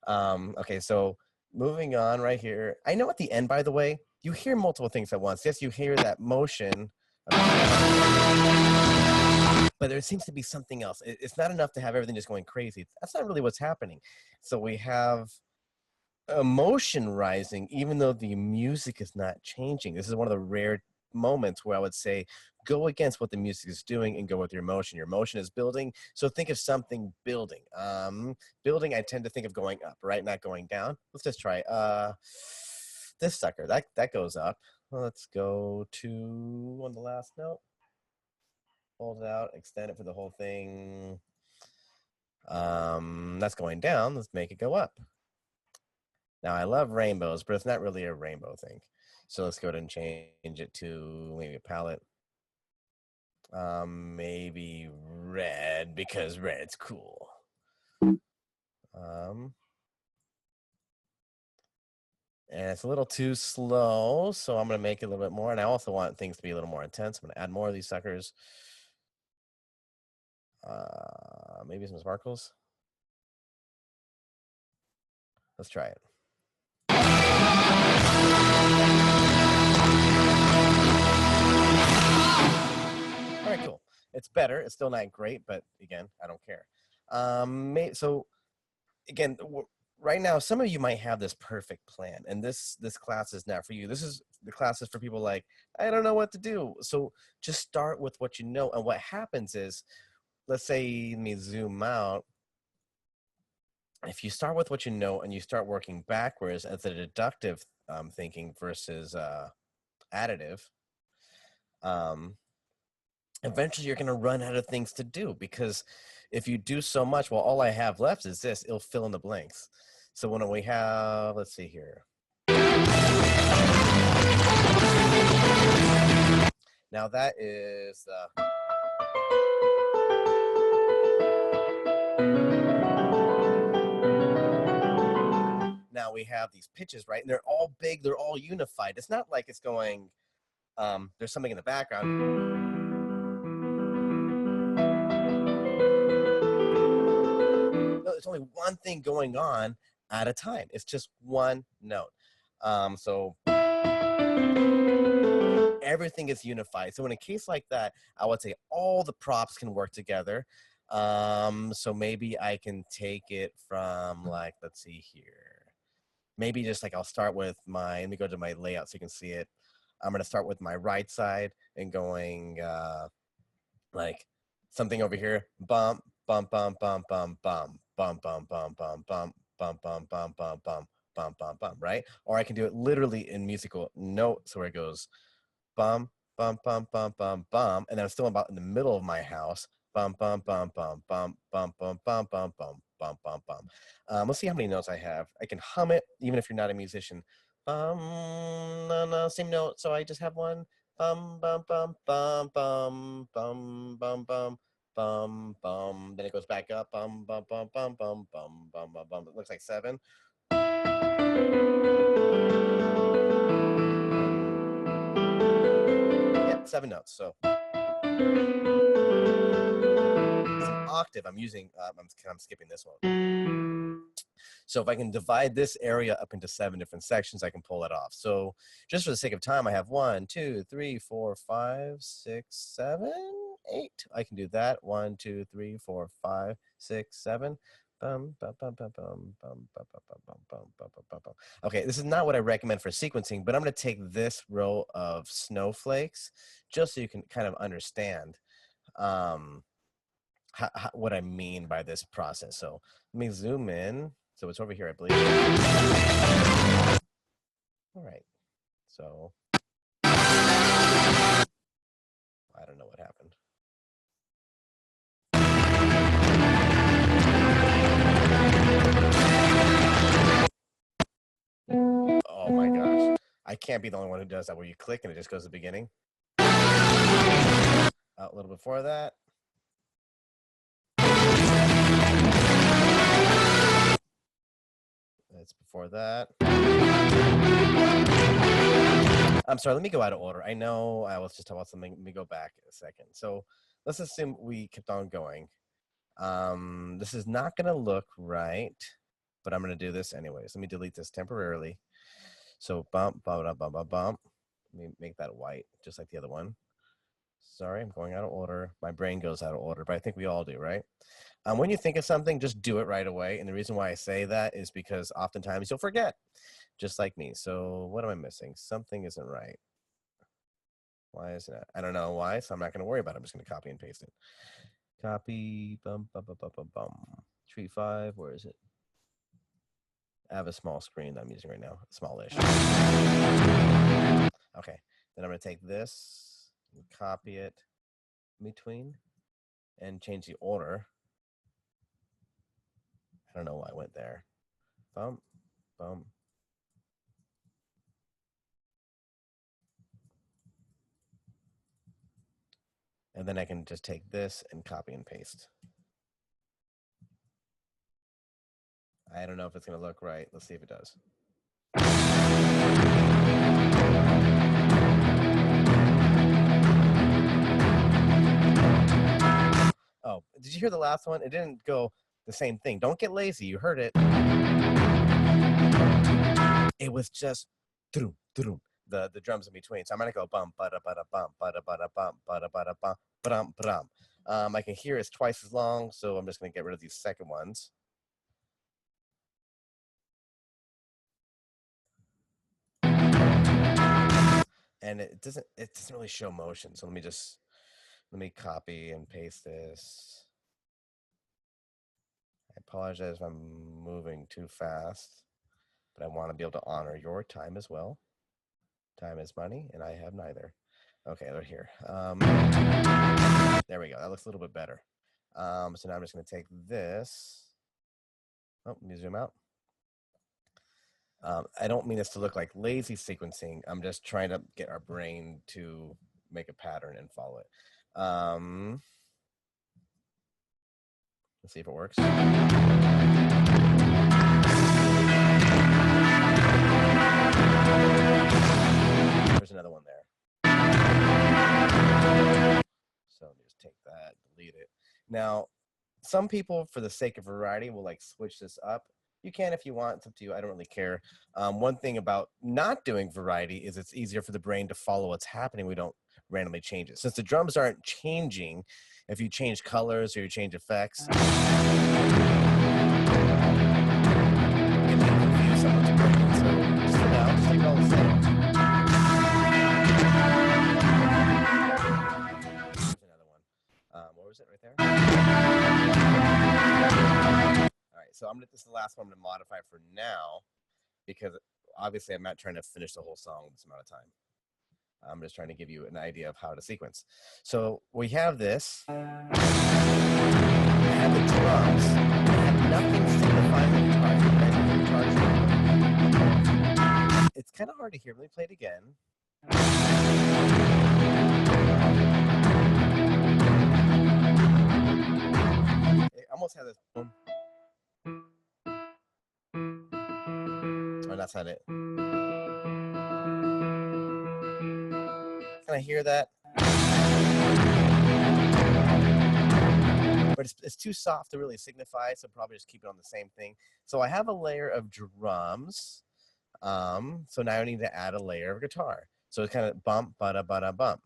Okay, so moving on right here. I know at the end, by the way, you hear multiple things at once. Yes, you hear that motion, but there seems to be something else. It's not enough to have everything just going crazy. That's not really what's happening. So we have emotion rising, even though the music is not changing. This is one of the rare moments where I would say go against what the music is doing and go with your emotion. Your emotion is building, so think of something building. Building, I tend to think of going up, right? Not going down. Let's just try this sucker. That goes up. Let's go to on the last note. Hold it out, extend it for the whole thing. That's going down. Let's make it go up. Now, I love rainbows, but it's not really a rainbow thing. So let's go ahead and change it to maybe a palette. Maybe red, because red's cool. And it's a little too slow, so I'm going to make it a little bit more. And I also want things to be a little more intense. I'm going to add more of these suckers. Maybe some sparkles. Let's try it. All right, cool. It's better. It's still not great, but again, I don't care. So again, right now, some of you might have this perfect plan, and this class is not for you. The class is for people like, I don't know what to do. So just start with what you know. And what happens is, let's say, let me zoom out. If you start with what you know and you start working backwards as a deductive thinking versus additive, eventually you're going to run out of things to do, because if you do so much, well, all I have left is this. It'll fill in the blanks. So when we have, let's see here. Now that is now we have these pitches, right? And they're all big. They're all unified. It's not like it's going, there's something in the background. It's only one thing going on at a time. It's just one note. So everything is unified. So in a case like that, I would say all the props can work together. So maybe I can take it from, like, let's see here. Maybe just like I'll start with let me go to my layout so you can see it. I'm going to start with my right side and going like something over here. Bump, bump, bump, bump, bump, bump. Bum, bum, bum, bum, bum, bum, bum, bum, bum, bum, bum, bum, bum, right? Or I can do it literally in musical notes where it goes bum, bum, bum, bum, bum, bum, and then I'm still about in the middle of my house. Bum, bum, bum, bum, bum, bum, bum, bum, bum, bum, bum, bum, bum. Let's see how many notes I have. I can hum it even if you're not a musician. Bum, no, no, same note. So I just have one. Bum, bum, bum, bum, bum, bum, bum, bum. Bum bum. Then it goes back up. Bum bum bum bum bum bum bum bum bum. It looks like 7. Yeah, 7 notes. So it's an octave. I'm using. I'm skipping this one. So if I can divide this area up into 7 different sections, I can pull it off. So just for the sake of time, I have 1, 2, 3, 4, 5, 6, 7, 8. I can do that. 1, 2, 3, 4, 5, 6, 7. Bum, bum, bum, bum, bum, bum, bum, bum, bum, bum, bum, bum, bum, bum. Okay, this is not what I recommend for sequencing, but I'm going to take this row of snowflakes just so you can kind of understand what I mean by this process. So let me zoom in. So it's over here, I believe. All right. So what happened. Oh my gosh. I can't be the only one who does that where you click and it just goes to the beginning. A little before that. It's before that. I'm sorry, let me go out of order. I know I was just talking about something. Let me go back a second. So let's assume we kept on going. This is not going to look right, but I'm going to do this anyways. Let me delete this temporarily. So bump, bump, bump, bump, bump, bump. Let me make that white, just like the other one. Sorry, I'm going out of order. My brain goes out of order, but I think we all do, right? When you think of something, just do it right away. And the reason why I say that is because oftentimes you'll forget, just like me. So what am I missing? Something isn't right. Why isn't it? I don't know why, so I'm not going to worry about it. I'm just going to copy and paste it. Copy, bum, bum, bum, bum, bum, bum. Tree 5, where is it? I have a small screen that I'm using right now, smallish. Okay, then I'm going to take this and copy it in between and change the order. I don't know why I went there. Bump, bump. And then I can just take this and copy and paste. I don't know if it's going to look right. Let's see if it does. Oh, did you hear the last one? It didn't go the same thing. Don't get lazy. You heard it. It was just the drums in between. So I'm gonna go bum bada bada bum bada bada bum bada bada bum bum bum. I can hear it's twice as long, so I'm just gonna get rid of these second ones. And it doesn't really show motion. So let me copy and paste this. I apologize if I'm moving too fast, but I want to be able to honor your time as well. Time is money, and I have neither. Okay, they're here. There we go. That looks a little bit better. So now I'm just going to take this. Oh, let me zoom out. I don't mean this to look like lazy sequencing. I'm just trying to get our brain to make a pattern and follow it. Let's see if it works. There's another one there. So let me just take that, delete it. Now, some people, for the sake of variety, will like switch this up. You can if you want. It's up to you. I don't really care. One thing about not doing variety is it's easier for the brain to follow what's happening. We don't randomly change it. Since the drums aren't changing, if you change colors or you change effects, it might confuse someone's brain. So just for now, just leave it all the same. There's another one. What was it right there? All right, so this is the last one I'm going to modify for now because obviously I'm not trying to finish the whole song in this amount of time. I'm just trying to give you an idea of how to sequence. So we have this. I have the drums. I have nothing signifying the guitars. It's kind of hard to hear. Let me play it again. It almost has this. Oh, that's not it. Can I hear that? But it's too soft to really signify, so probably just keep it on the same thing. So I have a layer of drums. So now I need to add a layer of guitar. So it's kind of bump, bada, bada, bump.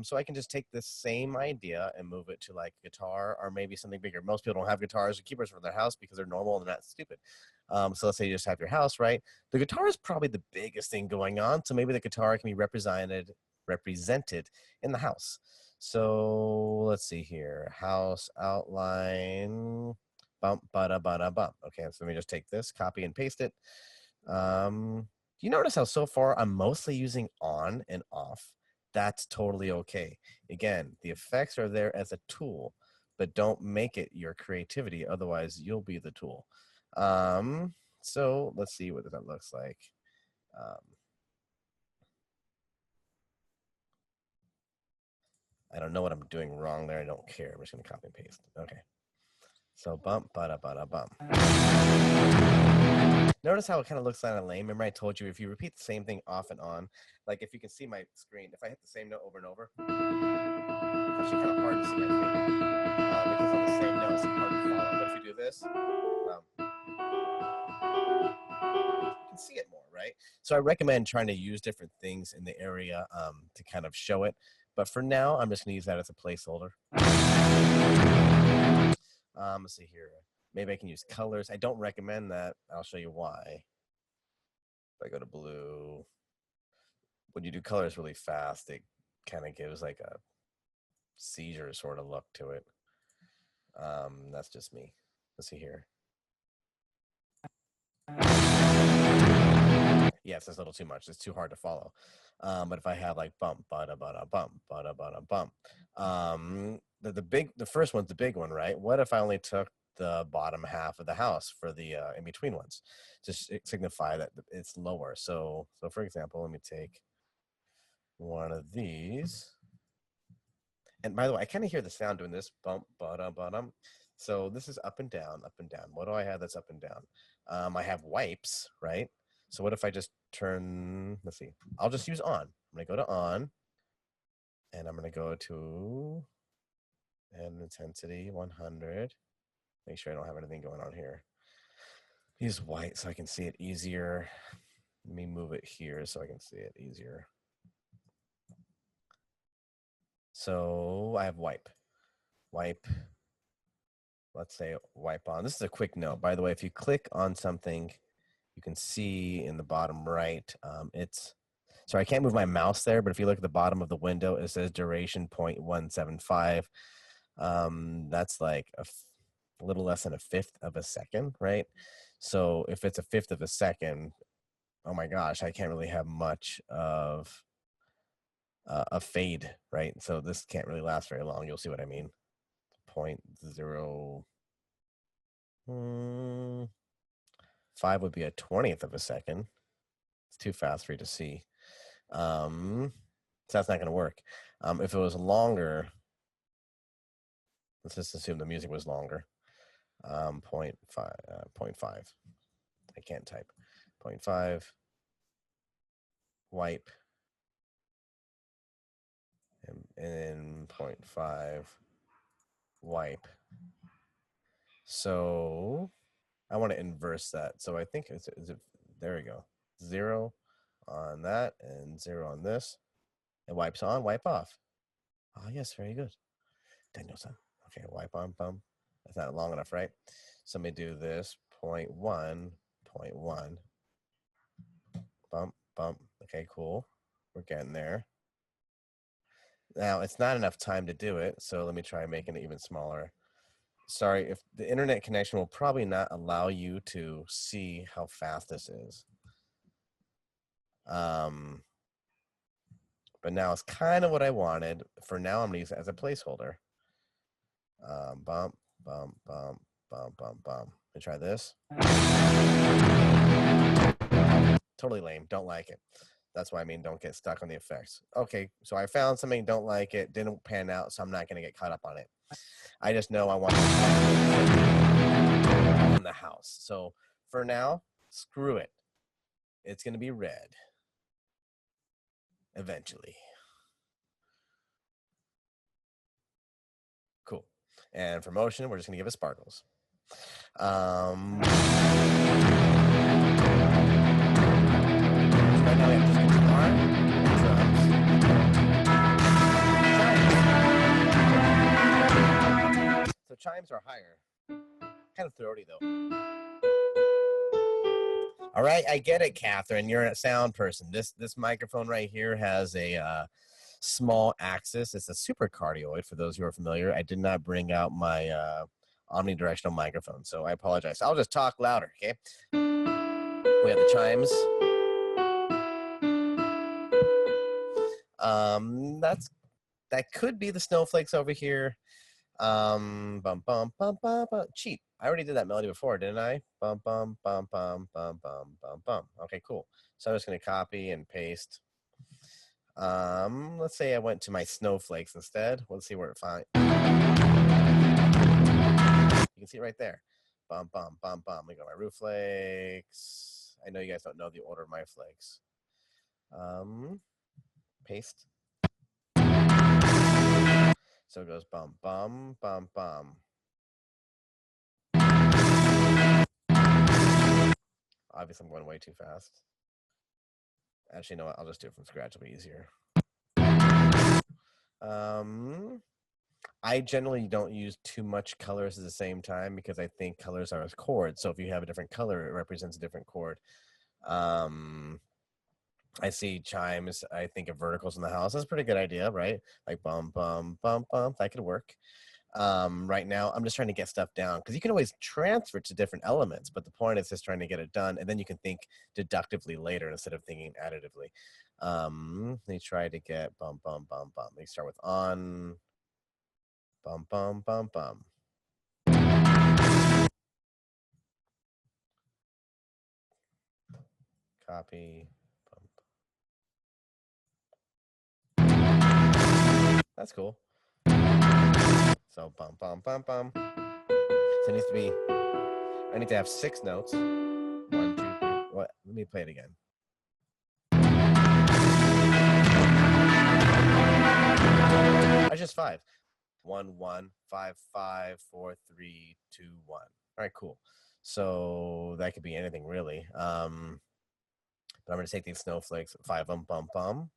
So I can just take this same idea and move it to like guitar or maybe something bigger. Most people don't have guitars or keyboards for their house because they're normal and they're not stupid. So let's say you just have your house, right? The guitar is probably the biggest thing going on. So maybe the guitar can be represented in the house. So let's see here. House outline, bump, bada, bada, bump. Okay, so let me just take this, copy and paste it. you notice how so far I'm mostly using on and off? That's totally okay. Again, the effects are there as a tool, but don't make it your creativity. Otherwise, you'll be the tool. So let's see what that looks like. I don't know what I'm doing wrong there. I don't care. I'm just going to copy and paste. Okay. So bump, bada, bada, bump. Notice how it kind of looks kind of lame. Remember I told you if you repeat the same thing off and on, like if you can see my screen, if I hit the same note over and over, it's actually kind of hard to see my finger because on the same note, it's hard to follow. But if you do this, you can see it more, right? So I recommend trying to use different things in the area to kind of show it. But for now, I'm just going to use that as a placeholder. Let's see here. Maybe I can use colors. I don't recommend that. I'll show you why. If I go to blue, when you do colors really fast, it kind of gives like a seizure sort of look to it. That's just me. Let's see here. Yes, that's a little too much. It's too hard to follow. But if I have like bump, bada, bada, bump, bada, bada, bump. The first one's the big one, right? What if I only took the bottom half of the house for the in-between ones to signify that it's lower? So for example, let me take one of these. And by the way, I kind of hear the sound doing this bump, bada, bada. So this is up and down, up and down. What do I have that's up and down? I have wipes, right? So what if I just turn, let's see, I'll just use on. I'm going to go to on, and I'm going to go to and intensity 100. Make sure I don't have anything going on here. Use white so I can see it easier. Let me move it here so I can see it easier. So I have wipe. Let's say wipe on. This is a quick note. By the way, if you click on something, you can see in the bottom right, sorry, I can't move my mouse there, but if you look at the bottom of the window, it says duration 0.175. That's like a little less than a fifth of a second, right? So if it's a fifth of a second, oh my gosh, I can't really have much of a fade, right? So this can't really last very long. You'll see what I mean. 0.05 would be a 20th of a second. It's too fast for you to see. So that's not going to work. If it was longer, let's just assume the music was longer. 0.5. I can't type. 0.5. Wipe. And then 0.5. Wipe. So I want to inverse that. So I think there we go. 0 on that and 0 on this. And wipes on, wipe off. Oh, yes, very good. Daniel-san. Okay, wipe on, bump. That's not long enough, right? So let me do this. 0.1, 0.1. Bump, bump. Okay, cool. We're getting there. Now, it's not enough time to do it, so let me try making it even smaller. Sorry, if the internet connection will probably not allow you to see how fast this is. But now it's kind of what I wanted. For now, I'm going to use it as a placeholder. Bump, bump, bump, bump, bump, bump. Let me try this. Totally lame. Don't like it. That's why I mean don't get stuck on the effects. Okay, so I found something, don't like it, didn't pan out, so I'm not going to get caught up on it. I just know I want to on the house. So for now, screw it. It's going to be red. Eventually. Cool. And for motion, we're just going to give it sparkles. Right now we have just guitar and drums. So chimes are higher. Kind of throaty though. All right, I get it, Catherine. You're a sound person. This microphone right here has a small axis. It's a super cardioid for those who are familiar. I did not bring out my omnidirectional microphone, so I apologize. I'll just talk louder, okay? We have the chimes. That could be the snowflakes over here. Bum bum bum bum bum. Cheap. I already did that melody before, didn't I? Bum bum bum bum bum bum bum bum. Okay, cool. So I'm just gonna copy and paste. Let's say I went to my snowflakes instead. Let's see where it finds. You can see it right there. Bum bum bum bum. We got my roof flakes. I know you guys don't know the order of my flakes. Paste. So it goes bum bum bum bum. Obviously, I'm going way too fast. Actually, you know what? I'll just do it from scratch. It'll be easier. I generally don't use too much colors at the same time because I think colors are as chords. So if you have a different color, it represents a different chord. I see chimes. I think of verticals in the house. That's a pretty good idea, right? Like bum, bum, bum, bum. That could work. Right now, I'm just trying to get stuff down because you can always transfer to different elements, but the point is just trying to get it done, and then you can think deductively later instead of thinking additively. Let me try to get bum, bum, bum, bum. Let me start with on, bum, bum, bum, bum. Copy. That's cool. So bum, bum, bum, bum. So it needs to be, I need to have 6 notes. 1, 2, 3. What? Let me play it again. That's just 5. 1, 1, 5, 5, 4, 3, 2, 1. All right, cool. So that could be anything really. But I'm going to take these snowflakes, 5 bum, bum, bum.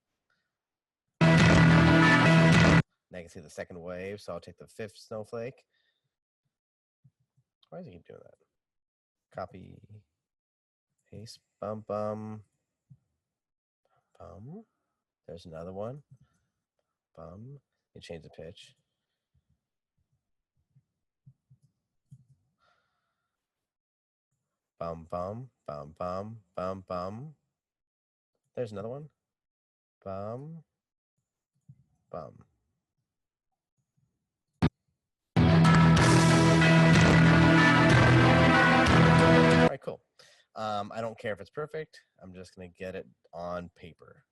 Now I can see the second wave, so I'll take the 5th snowflake. Why does he keep doing that? Copy, paste, bum, bum, bum. There's another one. Bum. You change the pitch. Bum, bum, bum, bum, bum, bum. There's another one. Bum, bum. All right, cool. I don't care if it's perfect. I'm just going to get it on paper.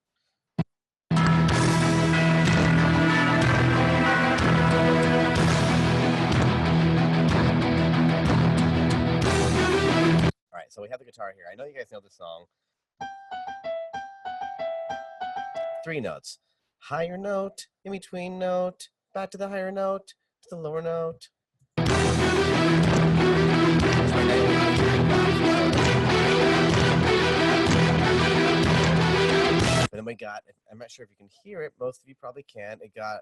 All right, so we have the guitar here. I know you guys know the song. 3 notes. Higher note, in between note, back to the higher note, to the lower note. And then we got, I'm not sure if you can hear it, most of you probably can. It got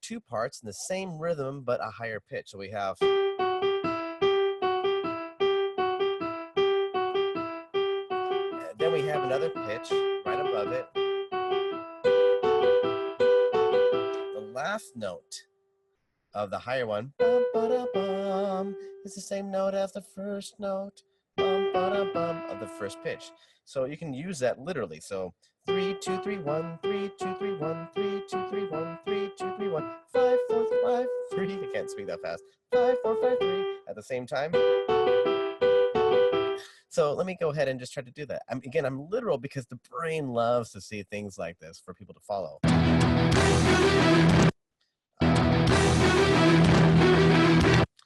2 parts in the same rhythm, but a higher pitch. So we have. And then we have another pitch right above it. The last note of the higher one bum, ba, bum, is the same note as the first note bum, ba, bum, of the first pitch. So you can use that literally. So 3, 2, 3, 1, 3, 2, 3, 1, 3, 2, 3, 1, 3, 2, 3, 1, 5, 4, 5, 3. I can't speak that fast. 5, 4, 5, 3 at the same time. So let me go ahead and just try to do that. Again, I'm literal because the brain loves to see things like this for people to follow.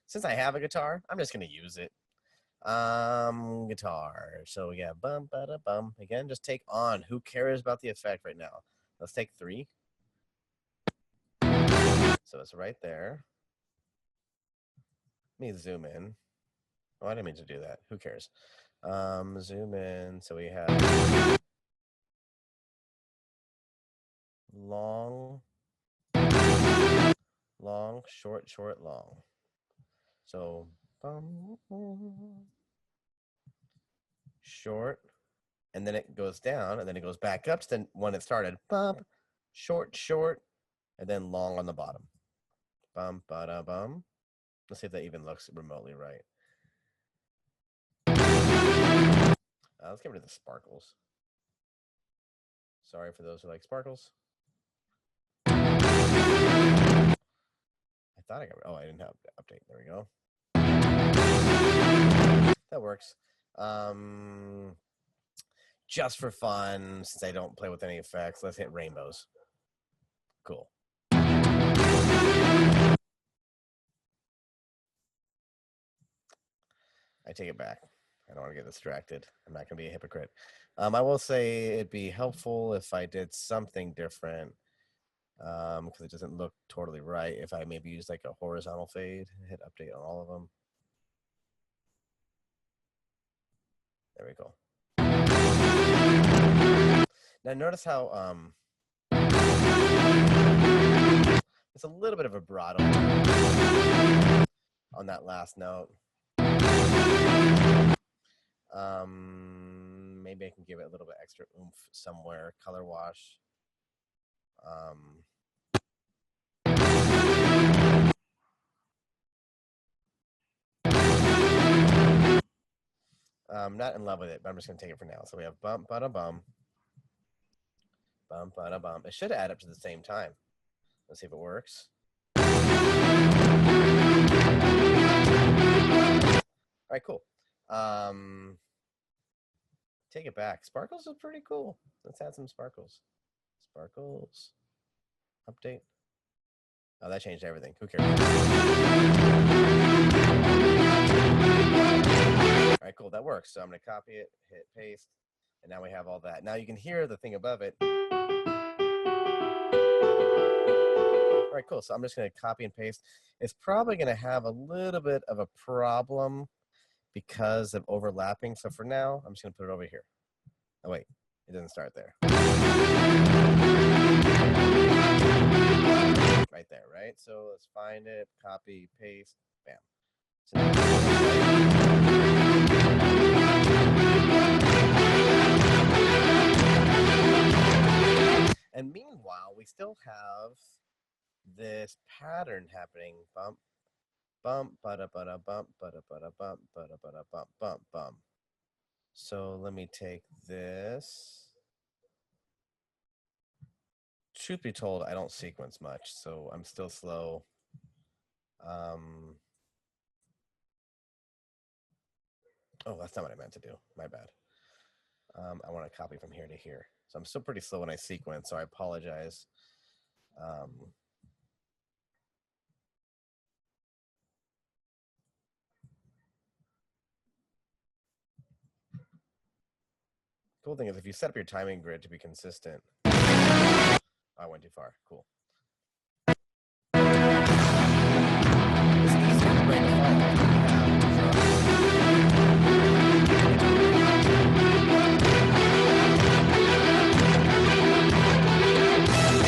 Since I have a guitar, I'm just going to use it. Guitar. So yeah, bum, ba, bum. Again, just take on. Who cares about the effect right now? Let's take 3. So it's right there. Let me zoom in. Oh, I didn't mean to do that. Who cares? Zoom in. So we have long, long, short, short, long. So short, and then it goes down, and then it goes back up to the one it started. Bump, short, short, and then long on the bottom. Bum, ba, bum. Let's see if that even looks remotely right. Let's get rid of the sparkles. Sorry for those who like sparkles. I thought I got, oh, I didn't have update. There we go. That works. Just for fun, since I don't play with any effects, let's hit rainbows. Cool. I take it back. I don't want to get distracted. I'm not going to be a hypocrite. I will say it'd be helpful if I did something different, because it doesn't look totally right. If I maybe use like a horizontal fade, hit update on all of them. There we go. Now notice how it's a little bit of a vibrato on that last note. Maybe I can give it a little bit extra oomph somewhere. Color wash. I'm not in love with it, but I'm just going to take it for now. So we have bump, bada, bum. Bump, bada, bum. It should add up to the same time. Let's see if it works. All right, cool. Take it back. Sparkles is pretty cool. Let's add some sparkles. Sparkles. Update. Oh, that changed everything. Who cares? All right, cool. That works. So I'm going to copy it, hit paste, and now we have all that. Now you can hear the thing above it. All right, cool. So I'm just going to copy and paste. It's probably going to have a little bit of a problem because of overlapping. So for now, I'm just going to put it over here. Oh, wait. It doesn't start there. Right there, right? So let's find it, copy, paste, bam. So and meanwhile, we still have this pattern happening. Bump, bump, bada, bada, bump, bada, bada, bump, bada, bada, bump, bump, bump. So let me take this. Truth be told, I don't sequence much, so I'm still slow. Oh, that's not what I meant to do. My bad. I want to copy from here to here. So I'm still pretty slow when I sequence, so I apologize. Cool thing is if you set up your timing grid to be consistent. Oh, I went too far. Cool. I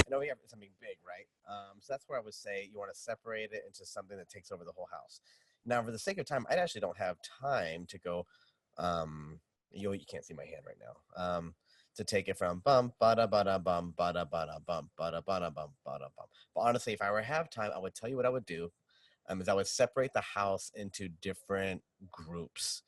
know we have something big, right? So that's where I would say you want to separate it into something that takes over the whole house. Now, for the sake of time, I actually don't have time to go. You can't see my hand right now. To take it from bum bada bada bum bada bada bum bada bada bum bada bum. But honestly, if I were to have time, I would tell you what I would do. Is I would separate the house into different groups,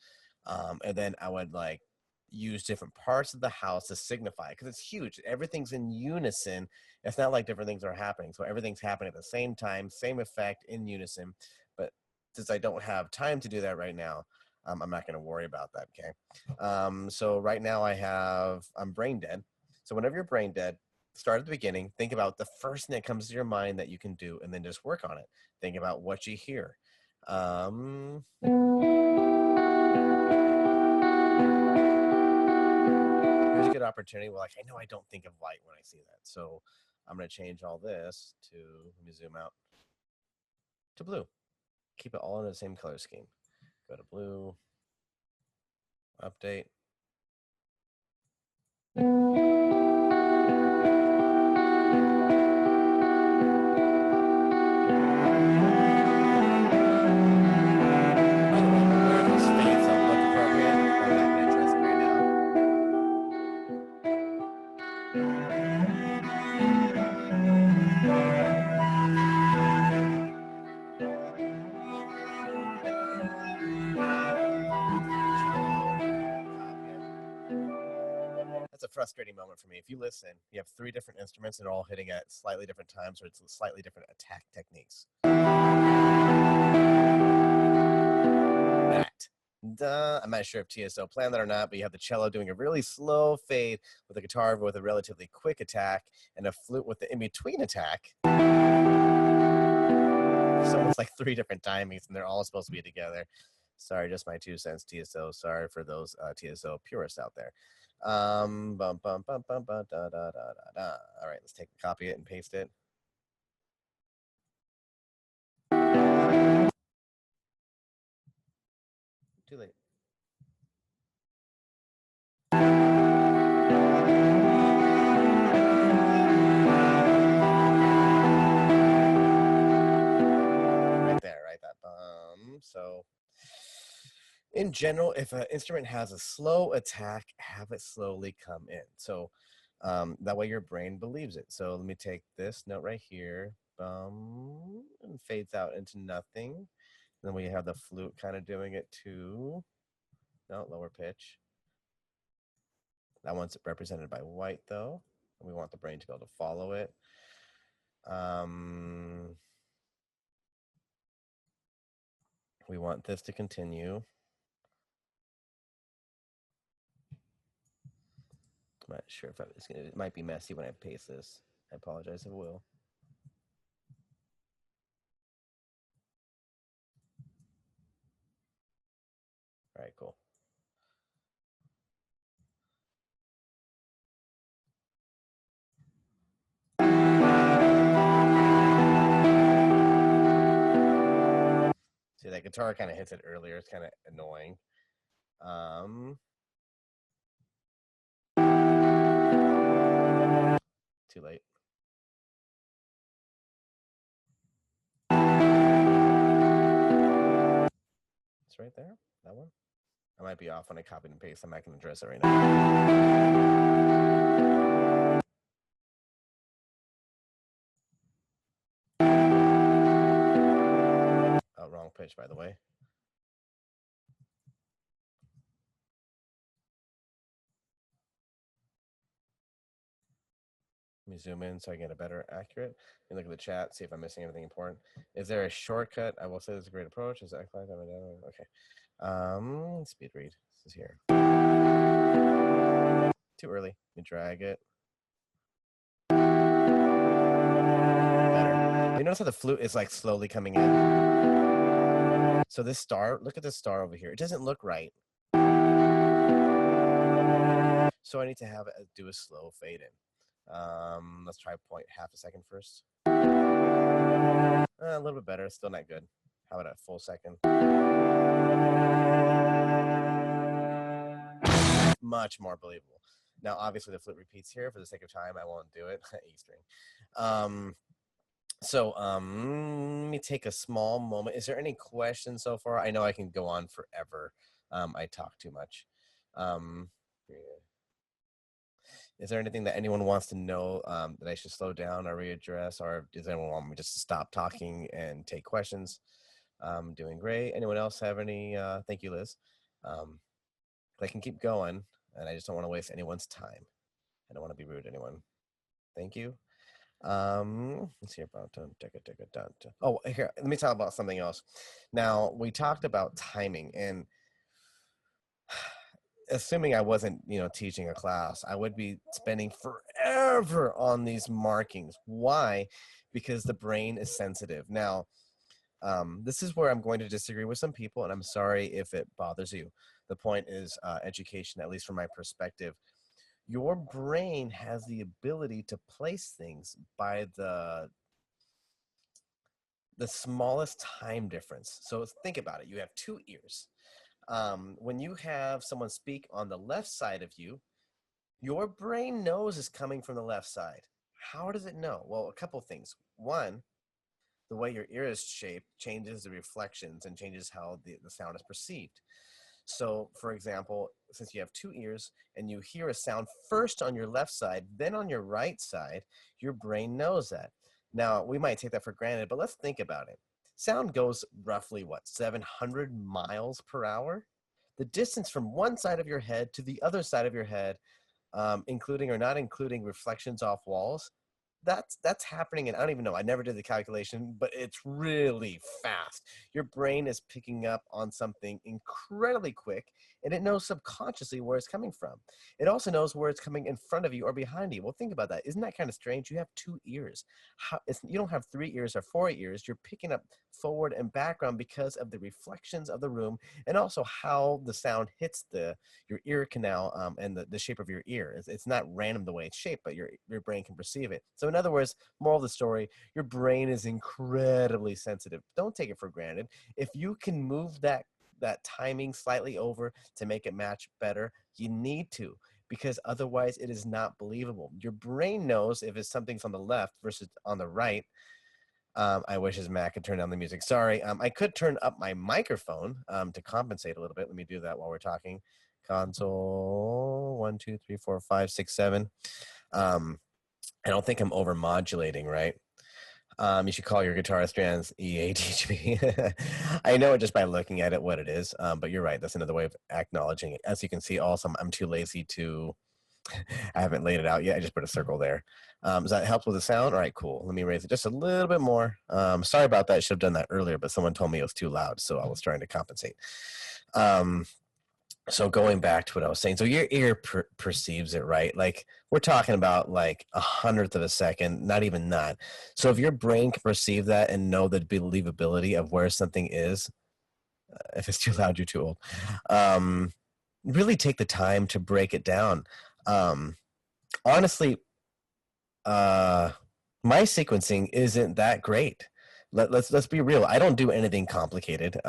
and then I would like use different parts of the house to signify because it's huge. Everything's in unison. It's not like different things are happening. So everything's happening at the same time, same effect in unison. But since I don't have time to do that right now, I'm not going to worry about that. Okay. So right now I'm brain dead. So whenever you're brain dead, start at the beginning. Think about the first thing that comes to your mind that you can do, and then just work on it. Think about what you hear. Here's a good opportunity. Well, like I know I don't think of light when I see that, so I'm going to change all this to. Let me zoom out to blue. Keep it all in the same color scheme. Go to blue. Update. frustrating moment for me. If you listen, you have 3 different instruments and they're all hitting at slightly different times, or it's slightly different attack techniques. That. I'm not sure if TSO planned that or not, but you have the cello doing a really slow fade with a guitar with a relatively quick attack and a flute with the in-between attack. It's almost like 3 different timings, and they're all supposed to be together. Sorry, just my 2 cents, TSO. Sorry for those TSO purists out there. All right, let's copy it and paste it. Too late. Right there, right? That So in general, if an instrument has a slow attack, have it slowly come in. So that way your brain believes it. So let me take this note right here, and fades out into nothing. And then we have the flute kind of doing it too. No, lower pitch. That one's represented by white though. And we want the brain to be able to follow it. We want this to continue. I'm not sure if it might be messy when I paste this. I apologize if it will. All right, cool. See, that guitar kind of hits it earlier. It's kind of annoying. Too late. It's right there. That one. I might be off when I copied and paste. I'm not going to address it right now. Oh, wrong pitch, by the way. Let me zoom in so I get a better accurate. Let me look at the chat, see if I'm missing anything important. Is there a shortcut? I will say this is a great approach. Is that okay? Speed read. This is here. Too early. Let me drag it. Better. You notice how the flute is like slowly coming in? So this star, look at this star over here. It doesn't look right. So I need to have it do a slow fade in. Let's try point half a second first. A little bit better, still not good. How about a full second? Much more believable. Now, obviously, the flute repeats here. For the sake of time, I won't do it. E string. Let me take a small moment. Is there any questions so far? I know I can go on forever. I talk too much. Is there anything that anyone wants to know that I should slow down or readdress, or does anyone want me just to stop talking and take questions? Doing great. Anyone else have any? Thank you, Liz. I can keep going, and I just don't want to waste anyone's time. I don't want to be rude to anyone. Thank you. Let's see about oh, here, let me talk about something else. Now, we talked about timing, and assuming I wasn't, teaching a class, I would be spending forever on these markings. Why? Because the brain is sensitive. Now, this is where I'm going to disagree with some people, and I'm sorry if it bothers you. The point is education, at least from my perspective. Your brain has the ability to place things by the smallest time difference. So think about it. You have 2 ears. When you have someone speak on the left side of you, your brain knows is coming from the left side. How does it know? Well, a couple things. One, the way your ear is shaped changes the reflections and changes how the sound is perceived. So, for example, since you have 2 ears and you hear a sound first on your left side, then on your right side, your brain knows that. Now, we might take that for granted, but let's think about it. Sound goes roughly, 700 miles per hour? The distance from one side of your head to the other side of your head including or not including reflections off walls, that's happening. And I don't even know, I never did the calculation, but it's really fast. Your brain is picking up on something incredibly quick, and it knows subconsciously where it's coming from. It also knows where it's coming in front of you or behind you. Well, think about that. Isn't that kind of strange? You have 2 ears. You don't have 3 ears or 4 ears. You're picking up forward and background because of the reflections of the room, and also how the sound hits your ear canal, and the shape of your ear. It's not random the way it's shaped, but your brain can perceive it. So in other words, moral of the story, your brain is incredibly sensitive. Don't take it for granted. If you can move that timing slightly over to make it match better, you need to, because otherwise it is not believable. Your brain knows if something's on the left versus on the right. I wish his Mac could turn down the music. Sorry. I could turn up my microphone to compensate a little bit. Let me do that while we're talking. Console 1, 2, 3, 4, 5, 6, 7. I don't think I'm over modulating, right? You should call your guitarist strands EA teach me. I know it just by looking at it what it is, but you're right. That's another way of acknowledging it. As you can see, also, I'm too lazy to, I haven't laid it out yet. I just put a circle there. Does that help with the sound? All right, cool. Let me raise it just a little bit more. Sorry about that. I should have done that earlier, but someone told me it was too loud, so I was trying to compensate. So going back to what I was saying, so your ear perceives it, right? Like we're talking about like 100th of a second, not even that. So if your brain can perceive that and know the believability of where something is, if it's too loud, you're too old. Really take the time to break it down. Honestly, my sequencing isn't that great. Let's be real. I don't do anything complicated.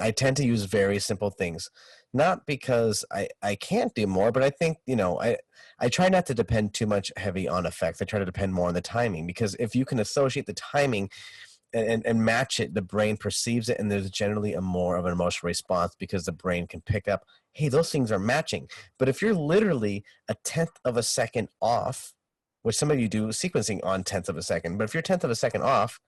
I tend to use very simple things, not because I can't do more, but I think, I try not to depend too much heavy on effects. I try to depend more on the timing, because if you can associate the timing and match it, the brain perceives it, and there's generally more of an emotional response because the brain can pick up, hey, those things are matching. But if you're literally a 10th of a second off, which some of you do sequencing on 10th of a second, but if you're 10th of a second off,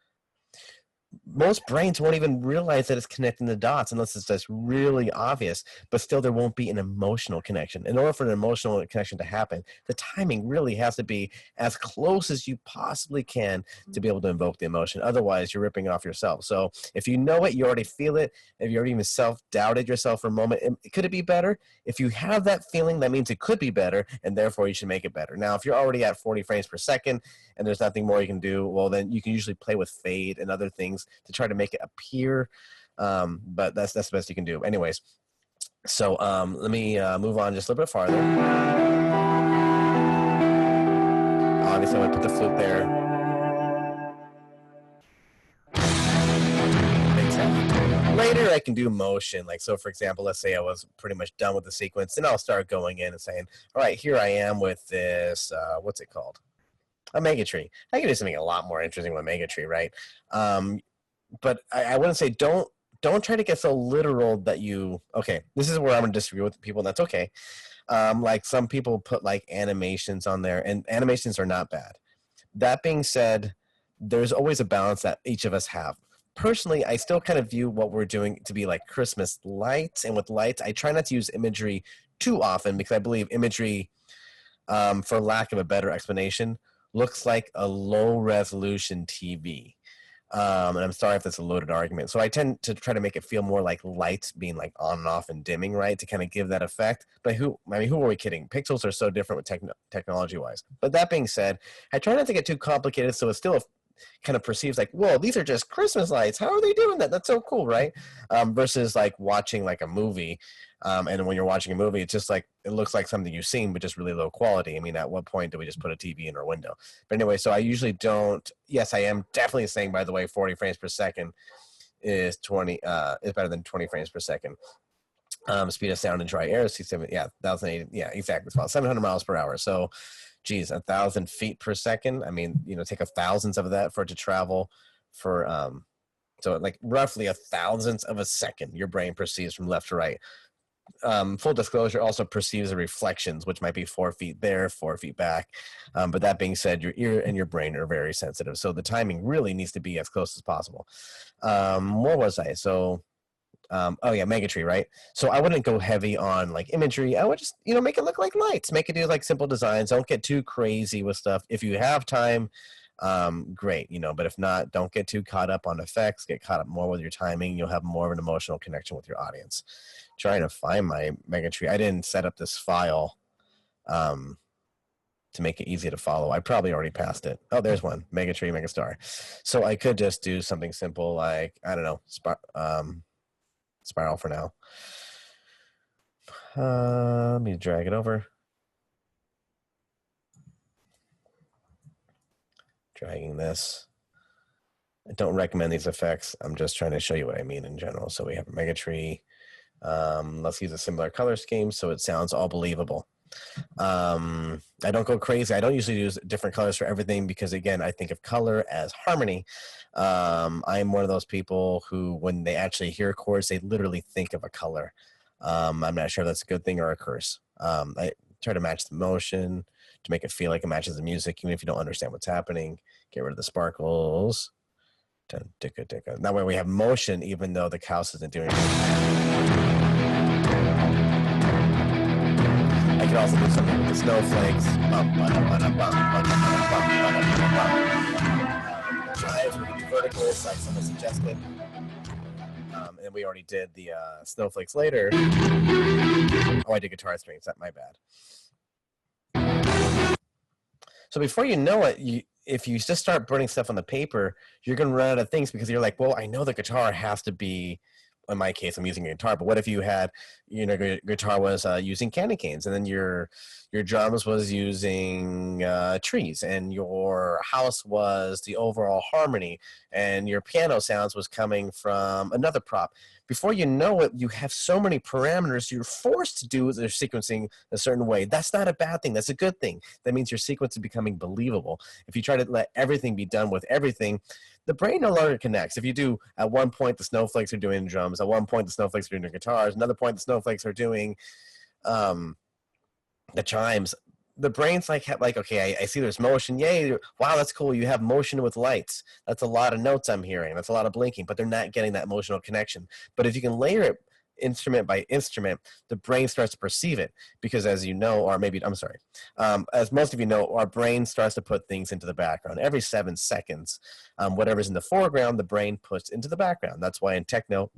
most brains won't even realize that it's connecting the dots unless it's just really obvious, but still there won't be an emotional connection. In order for an emotional connection to happen, the timing really has to be as close as you possibly can to be able to invoke the emotion. Otherwise, you're ripping off yourself. So if you know it, you already feel it. If you already even self-doubted yourself for a moment, could it be better? If you have that feeling, that means it could be better, and therefore you should make it better. Now, if you're already at 40 frames per second and there's nothing more you can do, well, then you can usually play with fade and other things to try to make it appear, but that's the best you can do. Anyways, so let me move on just a little bit farther. Obviously, I'm going to put the flute there. Later, I can do motion. Like, so for example, let's say I was pretty much done with the sequence, then I'll start going in and saying, all right, here I am with this, what's it called? A mega tree. I can do something a lot more interesting with a mega tree, right? But I wouldn't say don't try to get so literal that okay, this is where I'm going to disagree with people, and that's okay. Like some people put like animations on there, and animations are not bad. That being said, there's always a balance that each of us have. Personally, I still kind of view what we're doing to be like Christmas lights, and with lights, I try not to use imagery too often because I believe imagery, for lack of a better explanation, looks like a low-resolution TV. And I'm sorry if that's a loaded argument. So I tend to try to make it feel more like lights being like on and off and dimming, right, to kind of give that effect. But who are we kidding? Pixels are so different with technology-wise. But that being said, I try not to get too complicated, so it still kind of perceives like, whoa, these are just Christmas lights. How are they doing that? That's so cool, right? Versus like watching like a movie. And when you're watching a movie, it's just like, it looks like something you've seen, but just really low quality. I mean, at what point do we just put a TV in our window? But anyway, so I usually don't, yes, I am definitely saying, by the way, 40 frames per second is better than 20 frames per second. Speed of sound in dry air, 1,080, yeah, exactly. It's about 700 miles per hour. So, geez, 1,000 feet per second. I mean, take a thousandth of that for it to travel for, so like roughly a thousandth of a second, your brain perceives from left to right. Full disclosure, also perceives the reflections, which might be 4 feet there, 4 feet back. But that being said, your ear and your brain are very sensitive. So the timing really needs to be as close as possible. Where was I? So Oh yeah, Megatree, right? So I wouldn't go heavy on like imagery. I would just, make it look like lights. Make it do like simple designs. Don't get too crazy with stuff. If you have time, great, but if not, don't get too caught up on effects. Get caught up more with your timing. You'll have more of an emotional connection with your audience. Trying to find my Megatree. I didn't set up this file to make it easy to follow. I probably already passed it. Oh, there's one. Megatree, Megastar. So I could just do something simple like, I don't know, spiral for now. Let me drag it over. Dragging this. I don't recommend these effects. I'm just trying to show you what I mean in general. So we have a Megatree. Let's use a similar color scheme so it sounds all believable. I don't go crazy. I don't usually use different colors for everything because, again, I think of color as harmony. I'm one of those people who, when they actually hear chords, they literally think of a color. I'm not sure if that's a good thing or a curse. I try to match the motion to make it feel like it matches the music, even if you don't understand what's happening. Get rid of the sparkles. That way we have motion, even though the house isn't doing anything. I could also do something with the snowflakes. Drives, we can do verticals, like someone suggested. And we already did the snowflakes later. Oh, I did guitar strings. That's my bad. So before you know it, if you just start putting stuff on the paper, you're going to run out of things because you're like, well, I know the guitar has to be, in my case, I'm using a guitar, but what if you had, guitar was using candy canes, and then your drums was using trees, and your house was the overall harmony, and your piano sounds was coming from another prop. Before you know it, you have so many parameters you're forced to do their sequencing a certain way. That's not a bad thing. That's a good thing. That means your sequence is becoming believable. If you try to let everything be done with everything, the brain no longer connects. If you do, at one point, the snowflakes are doing drums. At one point, the snowflakes are doing guitars. Another point, the snowflakes are doing the chimes. The brain's like, okay, I see there's motion. Yay. Wow, that's cool. You have motion with lights. That's a lot of notes I'm hearing. That's a lot of blinking, but they're not getting that emotional connection. But if you can layer it instrument by instrument, the brain starts to perceive it because, as you know, or maybe, I'm sorry, as most of you know, our brain starts to put things into the background. Every 7 seconds, whatever's in the foreground, the brain puts into the background. That's why in techno,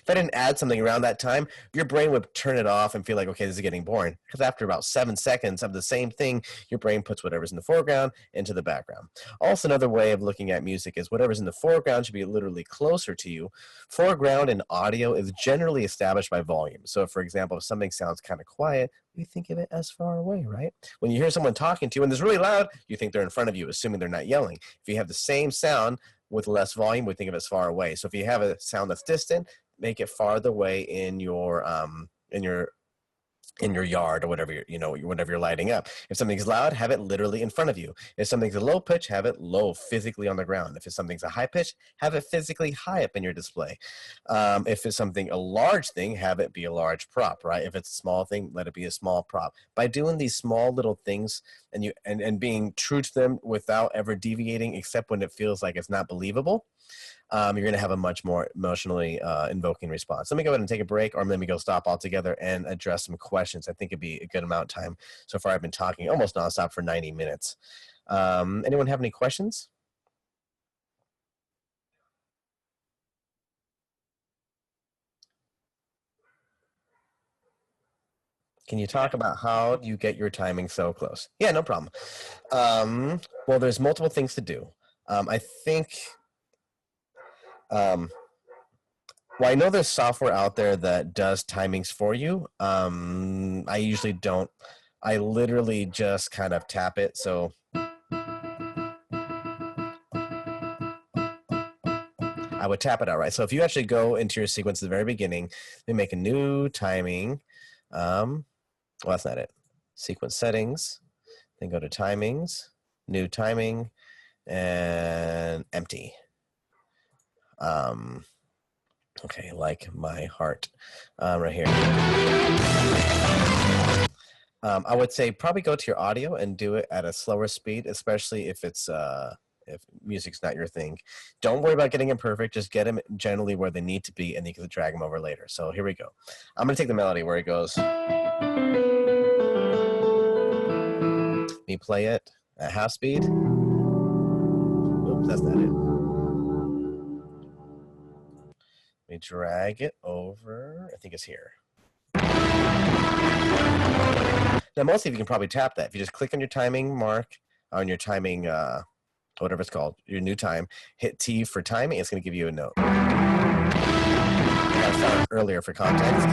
if I didn't add something around that time, your brain would turn it off and feel like, okay, this is getting boring. Because after about 7 seconds of the same thing, your brain puts whatever's in the foreground into the background. Also, another way of looking at music is whatever's in the foreground should be literally closer to you. Foreground in audio is generally established by volume. So, for example, if something sounds kind of quiet, we think of it as far away, right? When you hear someone talking to you and it's really loud, you think they're in front of you, assuming they're not yelling. If you have the same sound with less volume, we think of it as far away. So if you have a sound that's distant, make it farther away in your yard or whatever whatever you're lighting up. If something's loud, have it literally in front of you. If something's a low pitch, have it low physically on the ground. If it's something's a high pitch, have it physically high up in your display. If it's something a large thing, have it be a large prop, right? If it's a small thing, let it be a small prop. By doing these small little things and being true to them without ever deviating, except when it feels like it's not believable, you're going to have a much more emotionally invoking response. Let me go ahead and take a break, or let me go stop altogether and address some questions. I think it'd be a good amount of time. So far, I've been talking almost nonstop for 90 minutes. Anyone have any questions? Can you talk about how you get your timing so close? Yeah, no problem. Well, there's multiple things to do. I think... well, I know there's software out there that does timings for you. I usually don't. I literally just kind of tap it. So I would tap it out, right? So if you actually go into your sequence at the very beginning, then make a new timing. Well, that's not it. Sequence settings, then go to timings, new timing, and empty. Okay, like my heart, right here. I would say probably go to your audio and do it at a slower speed, especially if it's if music's not your thing. Don't worry about getting them perfect. Just get them generally where they need to be, and you can drag them over later. So here we go. I'm going to take the melody where it goes. Me play it at half speed. Oops, that's not it. Let me drag it over. I think it's here. Now, most of you can probably tap that. If you just click on your timing mark, on your timing, whatever it's called, your new time, hit T for timing, it's going to give you a note. I got started earlier for context.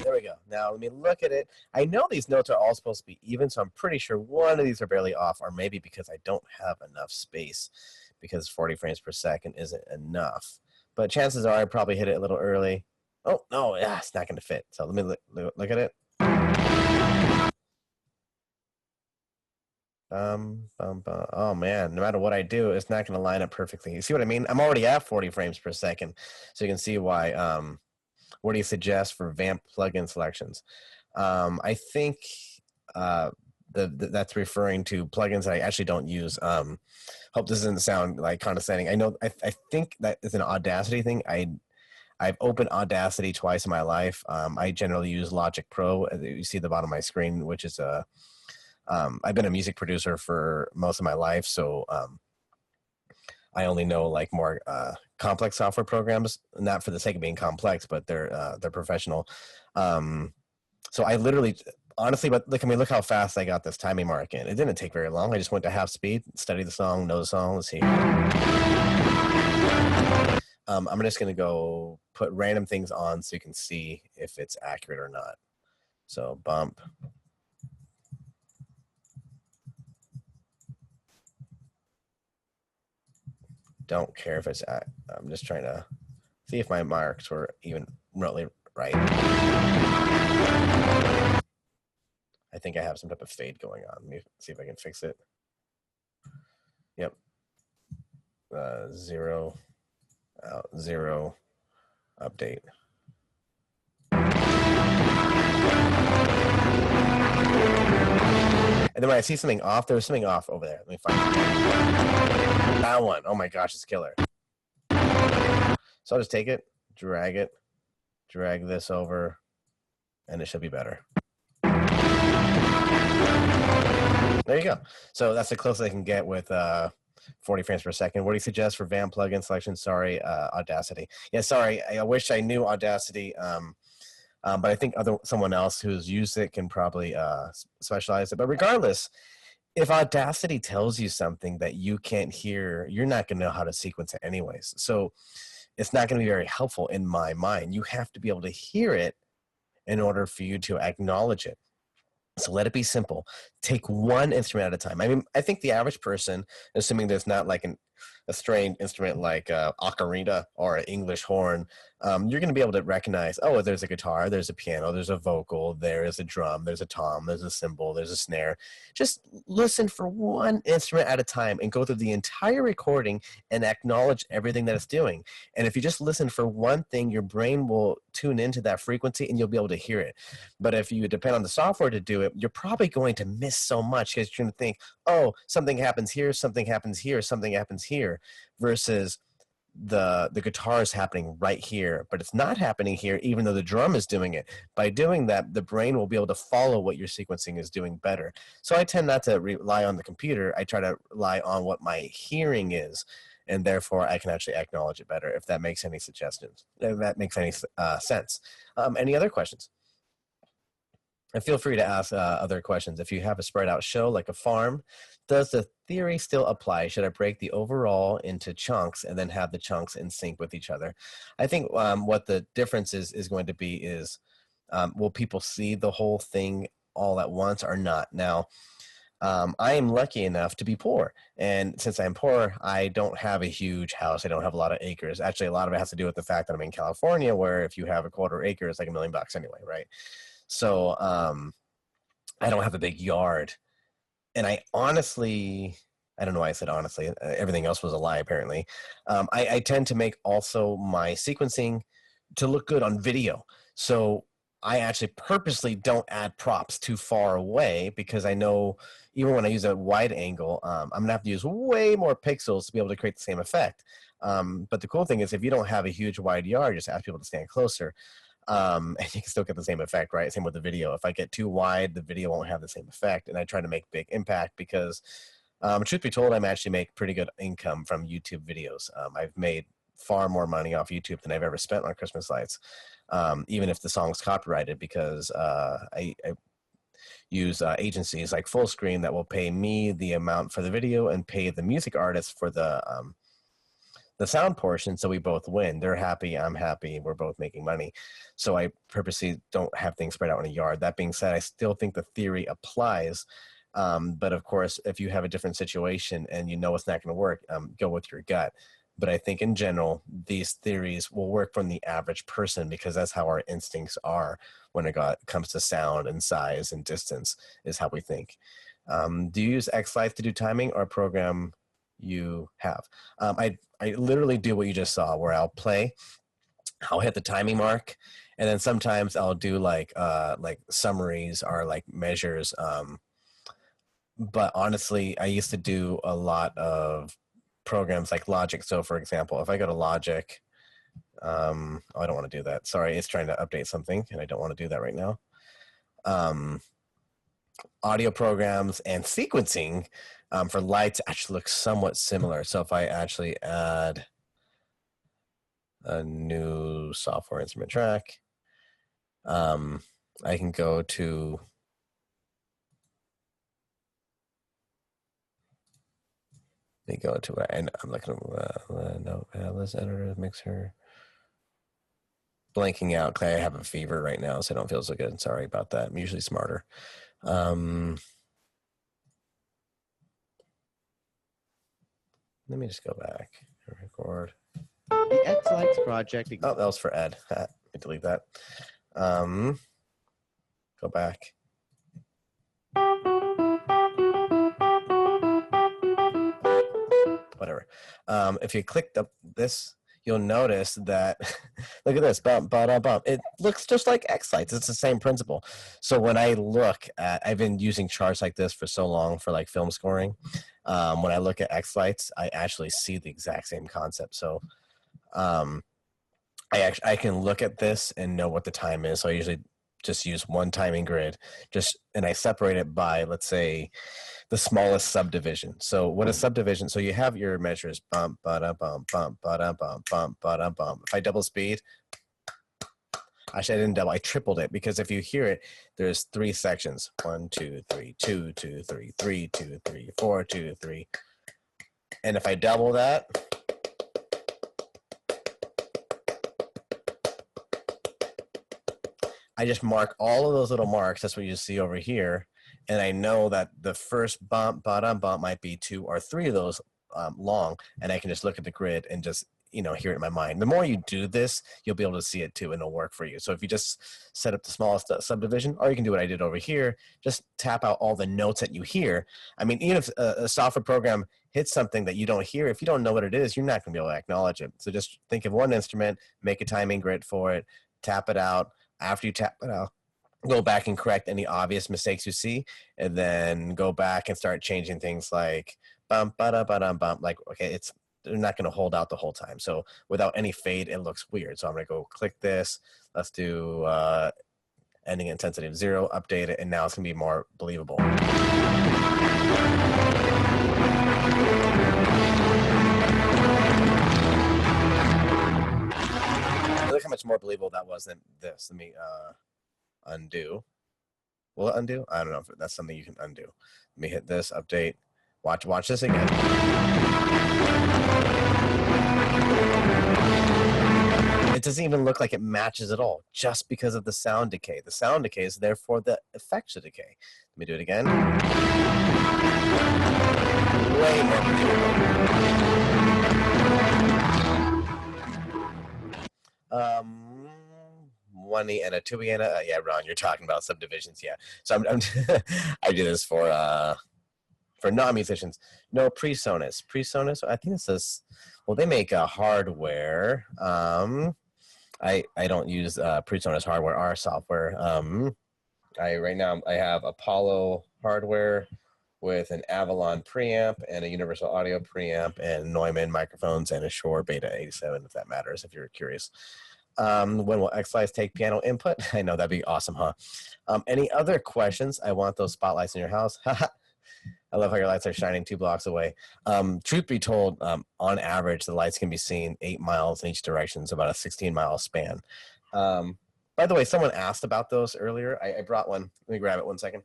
There we go. Now let me look at it. I know these notes are all supposed to be even, so I'm pretty sure one of these are barely off, or maybe because I don't have enough space, because 40 frames per second isn't enough. But chances are I probably hit it a little early. Oh, no, yeah, it's not going to fit. So let me look at it. Oh, man, no matter what I do, it's not going to line up perfectly. You see what I mean? I'm already at 40 frames per second, so you can see why. What do you suggest for vamp plugin selections? I think that's referring to plugins that I actually don't use. Hope this doesn't sound like condescending. I know. I think that is an Audacity thing. I've opened Audacity twice in my life. I generally use Logic Pro. As you see at the bottom of my screen, which is I've been a music producer for most of my life, so I only know like more complex software programs, not for the sake of being complex, but they're professional. So I literally, honestly, but look, I mean, look how fast I got this timing mark in. It didn't take very long. I just went to half speed, study the song, know the song. Let's see. I'm just going to go put random things on so you can see if it's accurate or not. So bump. Don't care if it's I'm just trying to see if my marks were even remotely right. I think I have some type of fade going on. Let me see if I can fix it. Yep. 0 out 0 update. And then when I see something off, there was something off over there. Let me find it. That one. Oh my gosh, it's killer. So I'll just take it, drag this over, and it should be better. There you go. So that's the closest I can get with 40 frames per second. What do you suggest for vamp plugin selection? Sorry, Audacity. Yeah, sorry. I wish I knew Audacity, but I think someone else who's used it can probably specialize it. But regardless, if Audacity tells you something that you can't hear, you're not going to know how to sequence it anyways. So it's not going to be very helpful in my mind. You have to be able to hear it in order for you to acknowledge it. So let it be simple. Take one instrument at a time. I mean, I think the average person, assuming there's not like a strange instrument like ocarina or an English horn, you're going to be able to recognize, oh, there's a guitar, there's a piano, there's a vocal, there is a drum, there's a tom, there's a cymbal, there's a snare. Just listen for one instrument at a time and go through the entire recording and acknowledge everything that it's doing. And if you just listen for one thing, your brain will tune into that frequency and you'll be able to hear it. But if you depend on the software to do it, you're probably going to miss so much because you're going to think, oh, something happens here, something happens here, something happens here, versus the guitar is happening right here, but it's not happening here, even though the drum is doing it. By doing that, the brain will be able to follow what your sequencing is doing better. So I tend not to rely on the computer. I try to rely on what my hearing is, and therefore I can actually acknowledge it better, if that makes any suggestions, if that makes any sense. Any other questions? And feel free to ask other questions. If you have a spread out show like a farm, does the theory still apply? Should I break the overall into chunks and then have the chunks in sync with each other? I think what the difference is going to be is, will people see the whole thing all at once or not? Now, I am lucky enough to be poor. And since I'm poor, I don't have a huge house. I don't have a lot of acres. Actually, a lot of it has to do with the fact that I'm in California, where if you have a quarter acre, it's like $1 million anyway, right? So I don't have a big yard. And I honestly I don't know why I said honestly. Everything else was a lie, apparently. I tend to make also my sequencing to look good on video. So I actually purposely don't add props too far away because I know even when I use a wide angle, I'm going to have to use way more pixels to be able to create the same effect. But the cool thing is if you don't have a huge wide yard, just ask people to stand closer. And you can still get the same effect, right? Same with the video. If I get too wide, the video won't have the same effect. And I try to make big impact because truth be told, I'm actually make pretty good income from YouTube videos. I've made far more money off YouTube than I've ever spent on Christmas lights, even if the song's copyrighted, because I use agencies like Fullscreen that will pay me the amount for the video and pay the music artist for the sound portion, so we both win. They're happy, I'm happy, we're both making money. So I purposely don't have things spread out in a yard. That being said, I still think the theory applies. But of course, if you have a different situation and you know it's not going to work, go with your gut. But I think in general, these theories will work from the average person because that's how our instincts are when it comes to sound and size and distance is how we think. Do you use xLights to do timing or a program you have? I literally do what you just saw where I'll play, I'll hit the timing mark, and then sometimes I'll do like summaries or like measures. But honestly, I used to do a lot of programs like Logic. So for example, if I go to Logic, oh, I don't want to do that. Sorry, it's trying to update something and I don't want to do that right now. Audio programs and sequencing for lights actually look somewhat similar. So if I actually add a new software instrument track, I can go to and I'm looking at no Atlas editor mixer. Blanking out because I have a fever right now, so I don't feel so good. Sorry about that. I'm usually smarter. Let me just go back and record. The xLights project. Oh, that was for Ed. Let me delete that. Go back. Whatever. If you click this, you'll notice that, look at this, bump, bump, bump. It looks just like xLights. It's the same principle. So when I look at, I've been using charts like this for so long for like film scoring. When I look at xLights, I actually see the exact same concept. So I can look at this and know what the time is. So I usually just use one timing grid, and I separate it by, let's say, the smallest subdivision. So what is subdivision? So you have your measures, bump, ba-da, bump, bump, ba-da, bump, bump, ba-da, bump. If I double speed, actually I didn't double, I tripled it, because if you hear it, there's 3 sections. 1, 2, 3, 2, 2, 3, 3, 2, 3, 4, 2, 3. And if I double that, I just mark all of those little marks. That's what you see over here. And I know that the first bump, bottom bump might be 2 or 3 of those long. And I can just look at the grid and just, hear it in my mind. The more you do this, you'll be able to see it too, and it'll work for you. So if you just set up the smallest subdivision, or you can do what I did over here, just tap out all the notes that you hear. I mean, even if a software program hits something that you don't hear, if you don't know what it is, you're not going to be able to acknowledge it. So just think of one instrument, make a timing grid for it, tap it out. After you tap it out, go back and correct any obvious mistakes you see, and then go back and start changing things like bump, ba-da, bump. Like, okay, they're not going to hold out the whole time. So without any fade, it looks weird. So I'm going to go click this. Let's do ending intensity of 0, update it, and now it's going to be more believable. Look how much more believable that was than this. Let me undo. Will it undo? I don't know if that's something you can undo. Let me hit this, update. Watch this again. It doesn't even look like it matches at all, just because of the sound decay. The sound decays, therefore the effects should decay. Let me do it again. Way more believable. 1E and a 2E and a, yeah, Ron, you're talking about subdivisions, yeah. So I'm I do this for for non-musicians. No, PreSonus. PreSonus, I think it says, well, they make hardware. I don't use PreSonus hardware, our software. Right now I have Apollo hardware with an Avalon preamp and a Universal Audio preamp and Neumann microphones and a Shure Beta 87, if that matters, if you're curious. When will xLights take piano input? I know that'd be awesome, huh? Any other questions? I want those spotlights in your house. I love how your lights are shining 2 blocks away. Truth be told, on average, the lights can be seen 8 miles in each direction, so about a 16-mile span. By the way, someone asked about those earlier. I brought one. Let me grab it 1 second.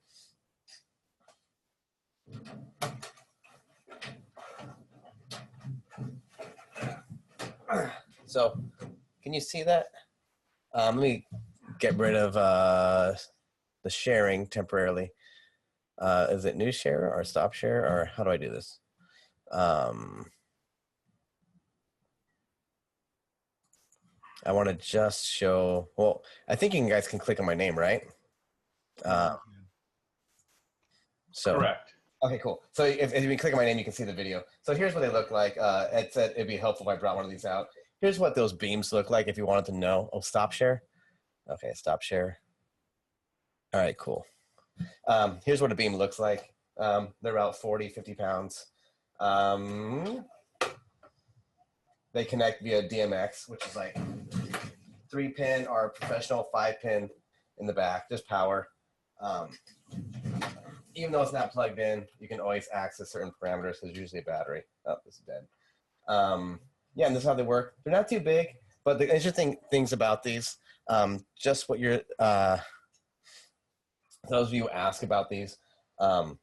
So, can you see that? Let me get rid of the sharing temporarily. Is it new share or stop share, or how do I do this? I want to just show, well, I think you guys can click on my name, right? So Correct. Okay, cool. So if you click on my name, you can see the video. So here's what they look like. Ed said it'd be helpful if I brought one of these out. Here's what those beams look like if you wanted to know. Oh, stop share. Okay, stop share. All right, cool. Here's what a beam looks like. They're about 40, 50 pounds. They connect via DMX, which is like 3-pin or professional 5-pin in the back, just power. Even though it's not plugged in, you can always access certain parameters. There's usually a battery. Oh, this is dead. Yeah, and this is how they work. They're not too big, but the interesting things about these, just what you're, those of you who ask about these, I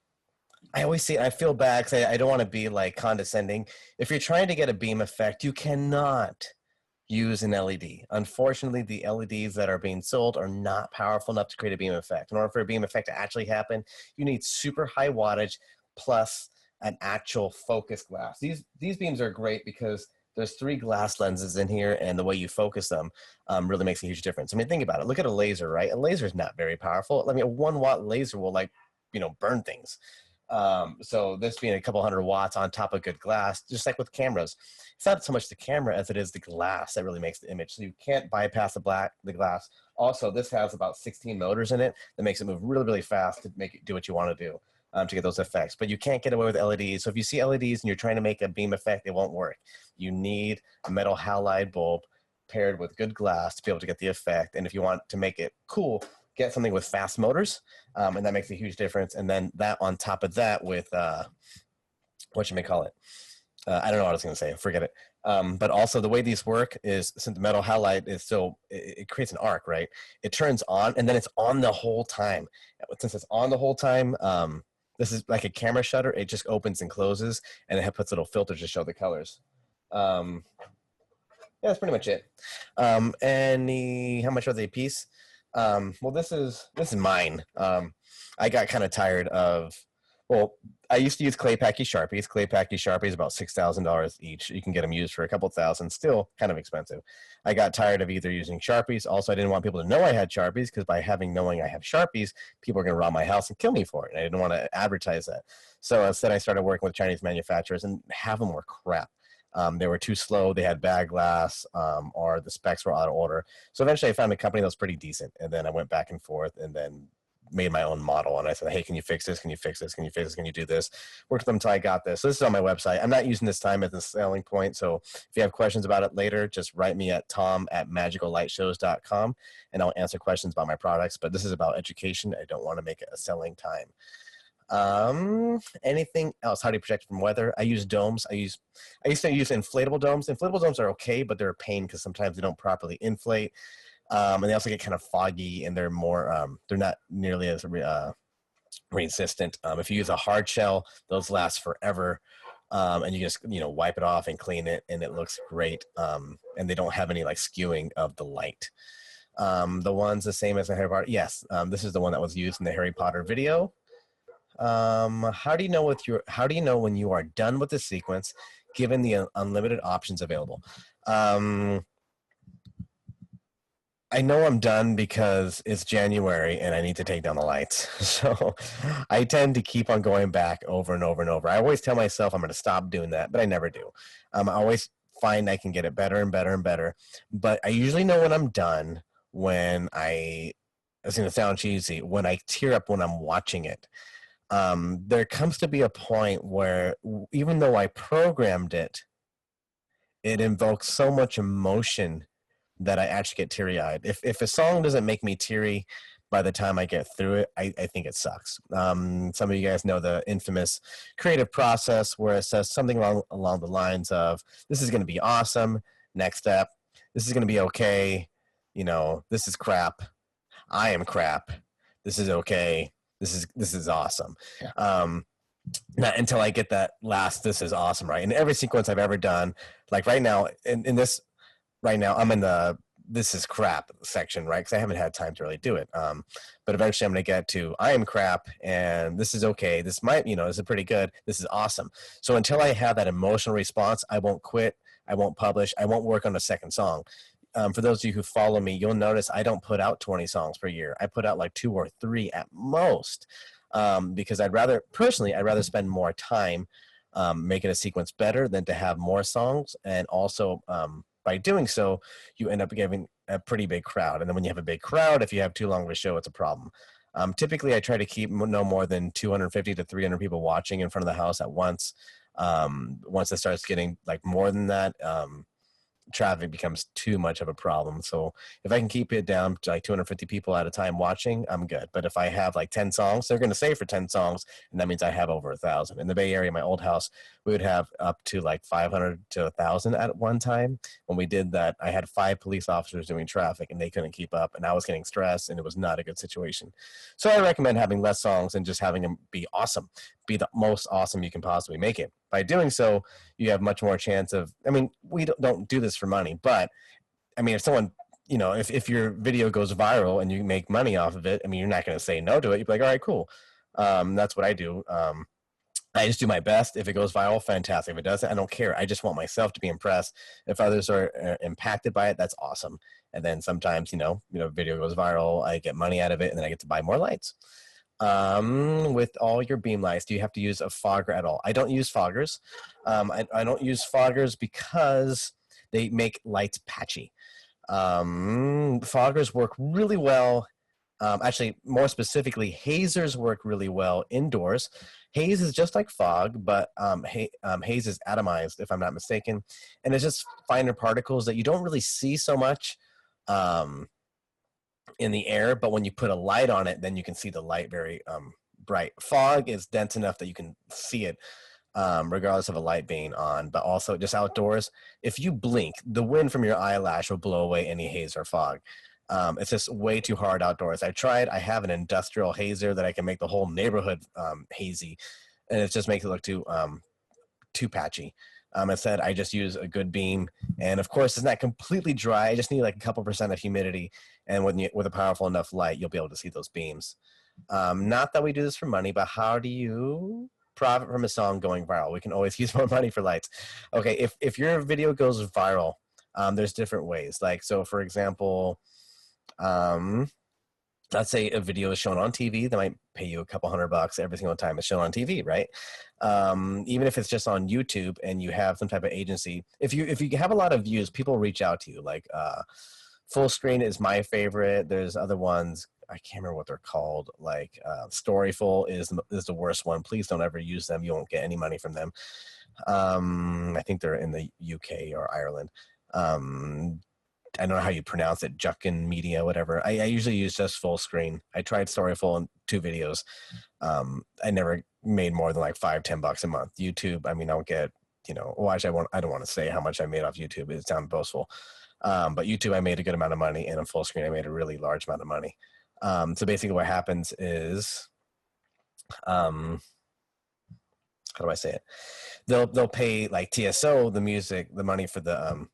always see, I feel bad because I don't want to be like condescending. If you're trying to get a beam effect, you cannot use an LED. Unfortunately, the LEDs that are being sold are not powerful enough to create a beam effect. In order for a beam effect to actually happen, you need super high wattage plus an actual focus glass. These beams are great because there's 3 glass lenses in here, and the way you focus them really makes a huge difference. I mean, think about it. Look at a laser, right? A laser is not very powerful. I mean, a 1-watt laser will, like, burn things. So this being a couple hundred watts on top of good glass, just like with cameras, it's not so much the camera as it is the glass that really makes the image. So you can't bypass the glass. Also, this has about 16 motors in it that makes it move really, really fast to make it do what you want to do to get those effects. But you can't get away with LEDs. So if you see LEDs and you're trying to make a beam effect, it won't work. You need a metal halide bulb paired with good glass to be able to get the effect. And if you want to make it cool, get something with fast motors, and that makes a huge difference. And then that on top of that with, what you may call it. I don't know what I was going to say. Forget it. But also the way these work is, since the metal halide is still, it creates an arc, right? It turns on, and then it's on the whole time. Since it's on the whole time, this is like a camera shutter. It just opens and closes, and it puts little filters to show the colors. Yeah, that's pretty much it. How much are they a piece? Well, this is mine. I got kind of tired of, well, I used to use clay packy Sharpies. Clay packy Sharpies about $6,000 each. You can get them used for a couple thousand, still kind of expensive. I got tired of either using Sharpies. Also, I didn't want people to know I had Sharpies, because by knowing I have Sharpies, people are going to rob my house and kill me for it. And I didn't want to advertise that. So instead, I started working with Chinese manufacturers, and half of them were crap. They were too slow. They had bad glass, or the specs were out of order. So eventually I found a company that was pretty decent. And then I went back and forth and then made my own model. And I said, hey, can you fix this? Can you fix this? Can you fix this? Can you do this? Worked with them until I got this. So this is on my website. I'm not using this time as a selling point. So if you have questions about it later, just write me at tom@magicallightshows.com, and I'll answer questions about my products. But this is about education. I don't want to make it a selling time. Anything else? How do you protect from weather? I use domes. I used to use inflatable domes. Inflatable domes are okay, but they're a pain because sometimes they don't properly inflate. And they also get kind of foggy, and they're more, they're not nearly as resistant. If you use a hard shell, those last forever. And you just, wipe it off and clean it, and it looks great. And they don't have any like skewing of the light. The one's the same as the Harry Potter. Yes. This is the one that was used in the Harry Potter video. How do you know when you are done with the sequence, given the unlimited options available? I know I'm done because it's January and I need to take down the lights. So I tend to keep on going back over and over and over. I always tell myself I'm going to stop doing that, but I never do. I always find I can get it better and better and better. But I usually know when I'm done when it's going to sound cheesy, when I tear up when I'm watching it. There comes to be a point where even though I programmed it, it invokes so much emotion that I actually get teary-eyed. If a song doesn't make me teary by the time I get through it, I think it sucks. Some of you guys know the infamous creative process where it says something along the lines of, this is going to be awesome, next step, this is going to be okay, this is crap, I am crap, this is okay, this is awesome. Not until I get that last, this is awesome, right? In every sequence I've ever done, like right now, in this, right now, I'm in the this is crap section, right? Because I haven't had time to really do it. But eventually I'm going to get to I am crap and this is okay. This might, this is pretty good. This is awesome. So until I have that emotional response, I won't quit. I won't publish. I won't work on a second song. For those of you who follow me, you'll notice I don't put out 20 songs per year. I put out like 2 or 3 at most. Because I'd rather spend more time making a sequence better than to have more songs. And also, by doing so, you end up getting a pretty big crowd. And then when you have a big crowd, if you have too long of a show, it's a problem. Typically, I try to keep no more than 250 to 300 people watching in front of the house at once. Once it starts getting like more than that, traffic becomes too much of a problem. So if I can keep it down to like 250 people at a time watching, I'm good. But if I have like 10 songs, they're going to say for 10 songs, and that means I have over 1,000. In the Bay Area, my old house, we would have up to like 500 to 1,000 at one time. When we did that, I had 5 police officers doing traffic, and they couldn't keep up, and I was getting stressed, and it was not a good situation. So I recommend having less songs and just having them be awesome, be the most awesome you can possibly make it. By doing so, you have much more chance of, we don't do this for money, but if someone, if your video goes viral and you make money off of it, you're not going to say no to it. You'd be like, all right, cool. That's what I do. I just do my best. If it goes viral, fantastic. If it doesn't, I don't care. I just want myself to be impressed. If others are impacted by it, that's awesome. And then sometimes, video goes viral, I get money out of it, and then I get to buy more lights. With all your beam lights, do you have to use a fogger at all? I don't use foggers. I don't use foggers because they make lights patchy. Foggers work really well. Actually, more specifically, hazers work really well indoors. Haze is just like fog, but haze is atomized, if I'm not mistaken, and it's just finer particles that you don't really see so much in the air, but when you put a light on it, then you can see the light very bright. Fog is dense enough that you can see it regardless of a light being on, but also just outdoors. If you blink, the wind from your eyelash will blow away any haze or fog. It's just way too hard outdoors. I tried. I have an industrial hazer that I can make the whole neighborhood hazy, and it just makes it look too patchy. Instead, I just use a good beam, and of course, it's not completely dry. I just need like a couple % of humidity, and with a powerful enough light, you'll be able to see those beams. Not that we do this for money, but how do you profit from a song going viral? We can always use more money for lights. Okay, if your video goes viral, there's different ways. Like, so for example, let's say a video is shown on TV, they might pay you a couple $100 every single time it's shown on TV, right? Even if it's just on YouTube and you have some type of agency, if you have a lot of views, people reach out to you. Like Full Screen is my favorite. There's other ones. I can't remember what they're called. Like Storyful is the worst one. Please don't ever use them. You won't get any money from them. I think they're in the UK or Ireland. I don't know how you pronounce it, Juckin Media, whatever. I usually use just Full Screen. I tried Storyful in 2 videos. I never made more than like $5-10 a month. YouTube, I'll get, well, actually, I don't want to say how much I made off YouTube. It sounds boastful. But YouTube, I made a good amount of money, and on Full Screen, I made a really large amount of money. So basically what happens is, how do I say it? They'll pay like TSO, the money for the,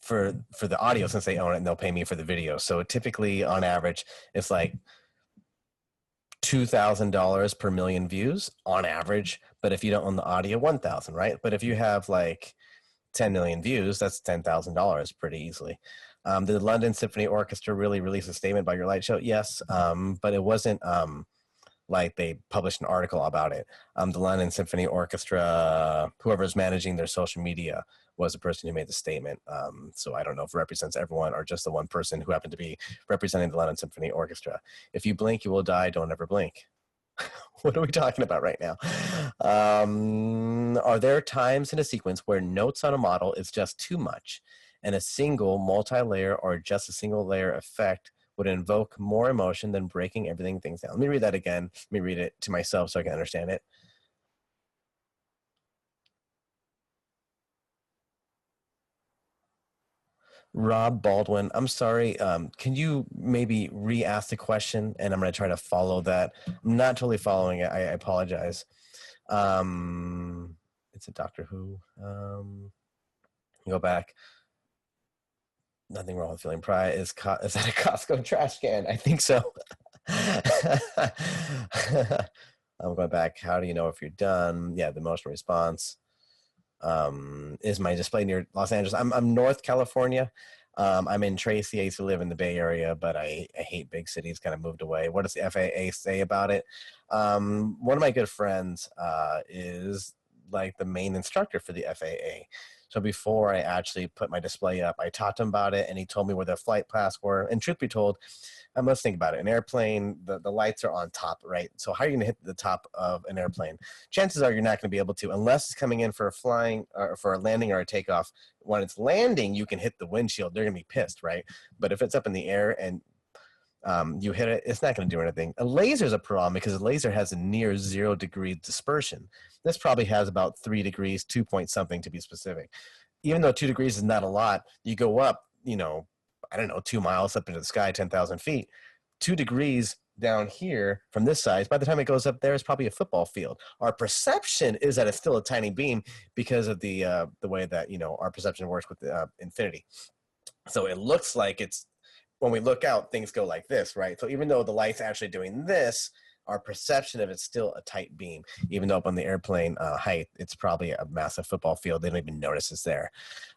for the audio, since they own it, and they'll pay me for the video. So typically on average, it's like $2,000 per million views on average. But if you don't own the audio, 1,000, right? But if you have like 10 million views, that's $10,000 pretty easily. Did the London Symphony Orchestra really release a statement about your light show? Yes, but it wasn't like they published an article about it. The London Symphony Orchestra, whoever's managing their social media, was the person who made the statement. So I don't know if it represents everyone or just the one person who happened to be representing the London Symphony Orchestra. If you blink, you will die. Don't ever blink. What are we talking about right now? Are there times in a sequence where notes on a model is just too much and a single multi-layer or just a single layer effect would invoke more emotion than breaking things down? Let me read that again. Let me read it to myself so I can understand it. Rob Baldwin, I'm sorry. Can you maybe re-ask the question? And I'm going to try to follow that. I'm not totally following it. I apologize. It's a Doctor Who. Go back. Nothing wrong with feeling pride. Is that a Costco trash can? I think so. I'm going back. How do you know if you're done? Yeah, the emotional response. Is my display near Los Angeles? I'm North California. I'm in Tracy. I used to live in the Bay Area, but I hate big cities. Kind of moved away. What does the FAA say about it? One of my good friends is like the main instructor for the FAA. So before I actually put my display up, I taught him about it, and he told me where the flight paths were. And truth be told, let's think about it. An airplane, the lights are on top, right? So how are you going to hit the top of an airplane? Chances are you're not going to be able to, unless it's coming in for a flying or for a landing or a takeoff. When it's landing, you can hit the windshield. They're going to be pissed, right? But if it's up in the air and you hit it, it's not going to do anything. A laser is a problem because a laser has a near 0 degree dispersion. This probably has about 3 degrees, 2 point something to be specific. Even though 2 degrees is not a lot, you go up, I don't know, 2 miles up into the sky, 10,000 feet. 2 degrees down here from this size, by the time it goes up there, it's probably a football field. Our perception is that it's still a tiny beam because of the way that, our perception works with infinity. So it looks like it's, when we look out, things go like this, right? So even though the light's actually doing this, our perception of it's still a tight beam. Even though up on the airplane height, it's probably a massive football field. They don't even notice it's there.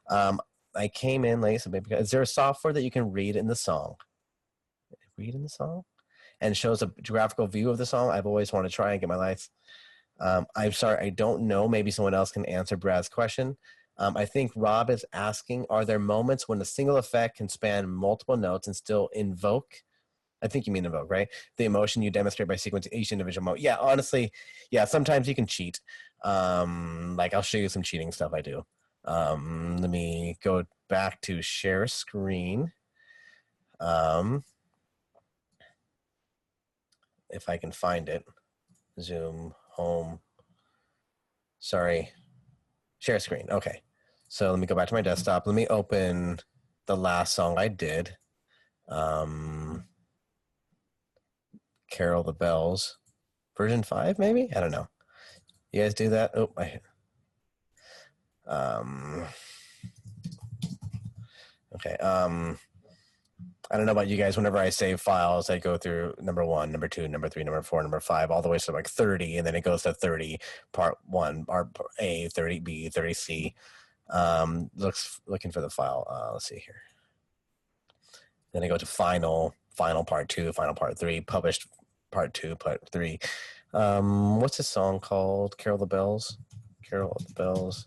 I came in late, so maybe, is there a software that you can read in the song? Read in the song? And shows a geographical view of the song? I've always wanted to try and get my lights. I'm sorry, I don't know. Maybe someone else can answer Brad's question. I think Rob is asking, are there moments when a single effect can span multiple notes and still invoke? I think you mean invoke, right? The emotion you demonstrate by sequencing each individual note. Yeah, honestly, yeah, sometimes you can cheat. Like I'll show you some cheating stuff I do. Let me go back to share screen. If I can find it. Zoom, home. Sorry. Share screen. Okay. So let me go back to my desktop. Let me open the last song I did. Carol the Bells. Version 5, maybe? I don't know. You guys do that? Oh, okay. I don't know about you guys. Whenever I save files, I go through number 1, number 2, number 3, number 4, number 5, all the way to like 30, and then it goes to 30, part 1, part A, 30B, 30C. Looking for the file. Let's see here. Then I go to final part 2, final part 3, published part 2, part 3. What's this song called? Carol the Bells. Carol the Bells.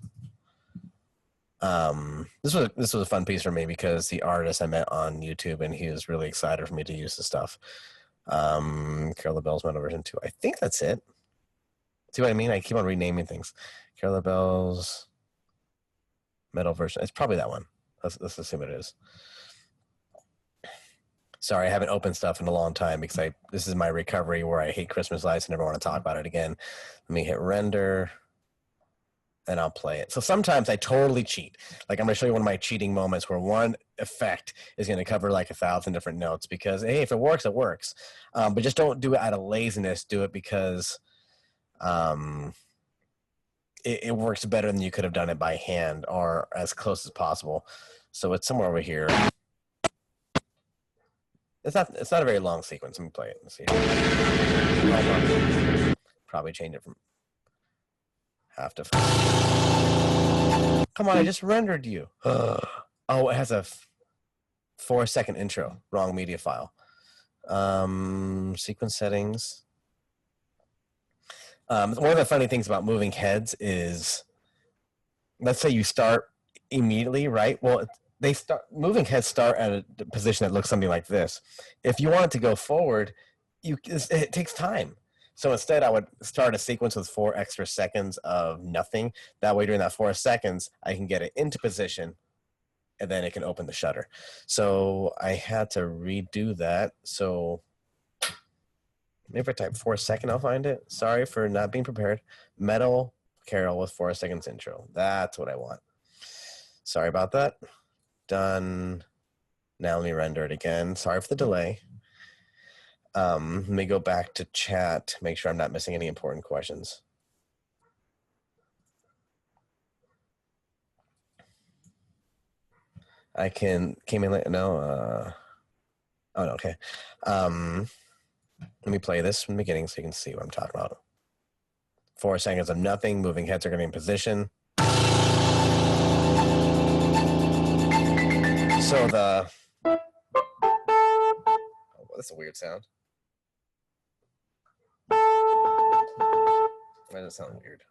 This was a fun piece for me because the artist I met on YouTube, and he was really excited for me to use the stuff. Carol the Bells Metal version 2. I think that's it. See what I mean? I keep on renaming things. Carol the Bells Metal version. It's probably that one. Let's assume it is. Sorry, I haven't opened stuff in a long time because this is my recovery where I hate Christmas lights and never want to talk about it again. Let me hit render. And I'll play it. So sometimes I totally cheat. Like I'm going to show you one of my cheating moments where one effect is going to cover like 1,000 different notes because, hey, if it works, it works. But just don't do it out of laziness. Do it because it works better than you could have done it by hand or as close as possible. So it's somewhere over here. It's not a very long sequence. Let me play it. Let's see. Probably change it from have to. Come on, I just rendered you. Oh, it has a 4-second intro, wrong media file. Sequence settings. One of the funny things about moving heads is, let's say you start immediately, right? Well, moving heads start at a position that looks something like this. If you want it to go forward, it takes time. So instead, I would start a sequence with 4 extra seconds of nothing. That way, during that 4 seconds, I can get it into position, and then it can open the shutter. So I had to redo that. So maybe if I type 4 second, I'll find it. Sorry for not being prepared. Metal Carol with 4 seconds intro. That's what I want. Sorry about that. Done. Now let me render it again. Sorry for the delay. Let me go back to chat, make sure I'm not missing any important questions. Came in late, no, oh, no, okay. Let me play this from the beginning so you can see what I'm talking about. 4 seconds of nothing, moving heads are gonna be in position. So oh, that's a weird sound. Why does it sound weird?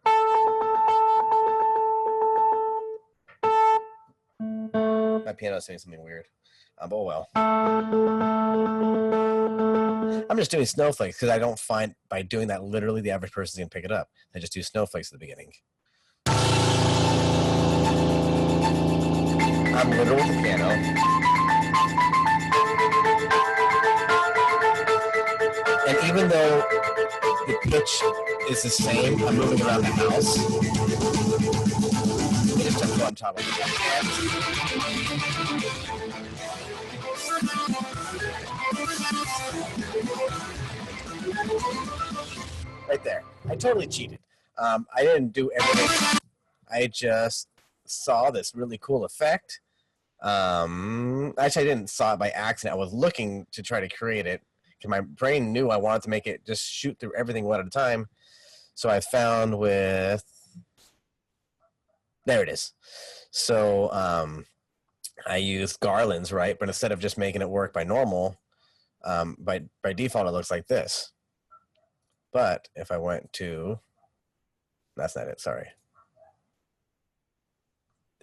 My piano is saying something weird. Oh well. I'm just doing snowflakes because I don't find by doing that literally the average person's gonna pick it up. I just do snowflakes at the beginning. I'm literal with the piano. And even though the pitch is the same, I'm moving around the house. It just took on top of it. Right there. I totally cheated. I didn't do everything. I just saw this really cool effect. Actually, I didn't saw it by accident. I was looking to try to create it. My brain knew I wanted to make it just shoot through everything one at a time. So I found there it is. So I used garlands, right? But instead of just making it work by normal, by default, it looks like this. But if I went to, that's not it, sorry.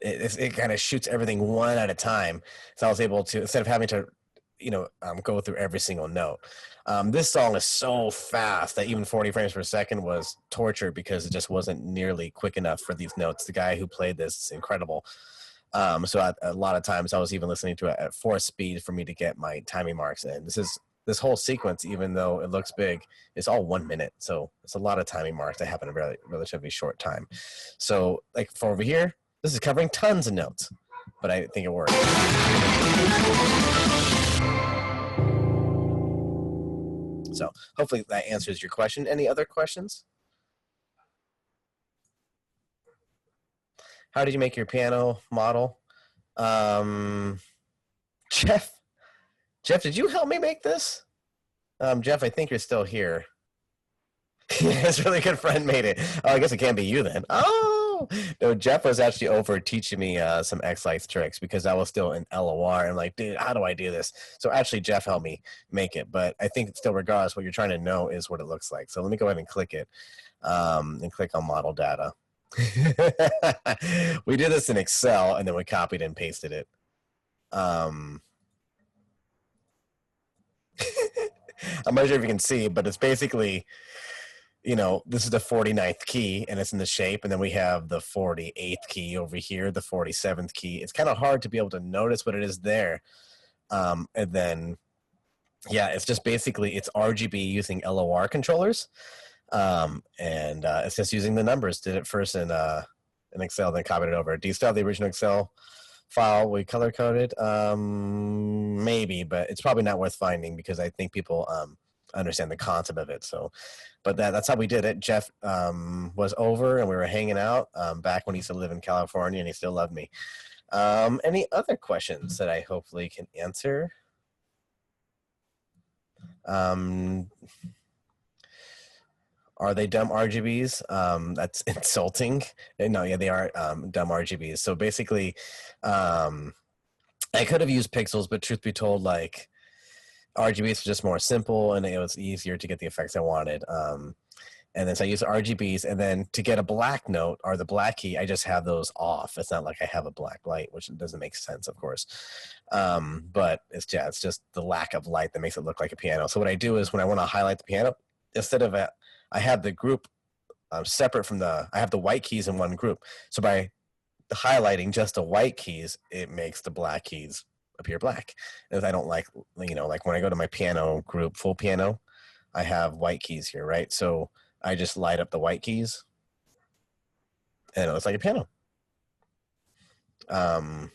It kind of shoots everything one at a time. So I was able to, instead of having to, go through every single note. This song is so fast that even 40 frames per second was torture because it just wasn't nearly quick enough for these notes. The guy who played this is incredible. So a lot of times I was even listening to it at 4 speed for me to get my timing marks in. This whole sequence, even though it looks big, is all 1 minute. So it's a lot of timing marks that happen in a relatively short time. So like for over here, this is covering tons of notes, but I think it works. So hopefully that answers your question. Any other questions? How did you make your piano model? Jeff, did you help me make this? Jeff, I think you're still here. His really good friend made it. Oh, I guess it can't be you then. Oh, no, Jeff was actually over teaching me some xLights tricks because I was still in LOR. I'm like, dude, how do I do this? So actually, Jeff helped me make it. But I think still, regardless, what you're trying to know is what it looks like. So let me go ahead and click it and click on model data. We did this in Excel, and then we copied and pasted it. I'm not sure if you can see, but it's basically, this is the 49th key, and it's in the shape, and then we have the 48th key over here, the 47th key. It's kind of hard to be able to notice what it is there. And then, yeah, it's just basically, it's RGB using LOR controllers. And it's just using the numbers. Did it first in Excel, then copied it over. Do you still have the original Excel file we color coded? Maybe, but it's probably not worth finding because I think people understand the concept of it. So, but that's how we did it. Jeff was over and we were hanging out back when he used to live in California, and he still loved me. Any other questions that I hopefully can answer? Are they dumb RGBs? That's insulting. No, yeah, they are dumb RGBs. So basically, I could have used pixels, but truth be told, like RGBs was just more simple and it was easier to get the effects I wanted. And then so I use RGBs, and then to get a black note or the black key, I just have those off. It's not like I have a black light, which doesn't make sense, of course. But it's just the lack of light that makes it look like a piano. So what I do is when I want to highlight the piano, instead of I have the group separate from I have the white keys in one group. So by highlighting just the white keys, it makes the black keys appear black. If I don't like when I go to my piano group, full piano, I have white keys here, right? So I just light up the white keys and it looks like a piano. But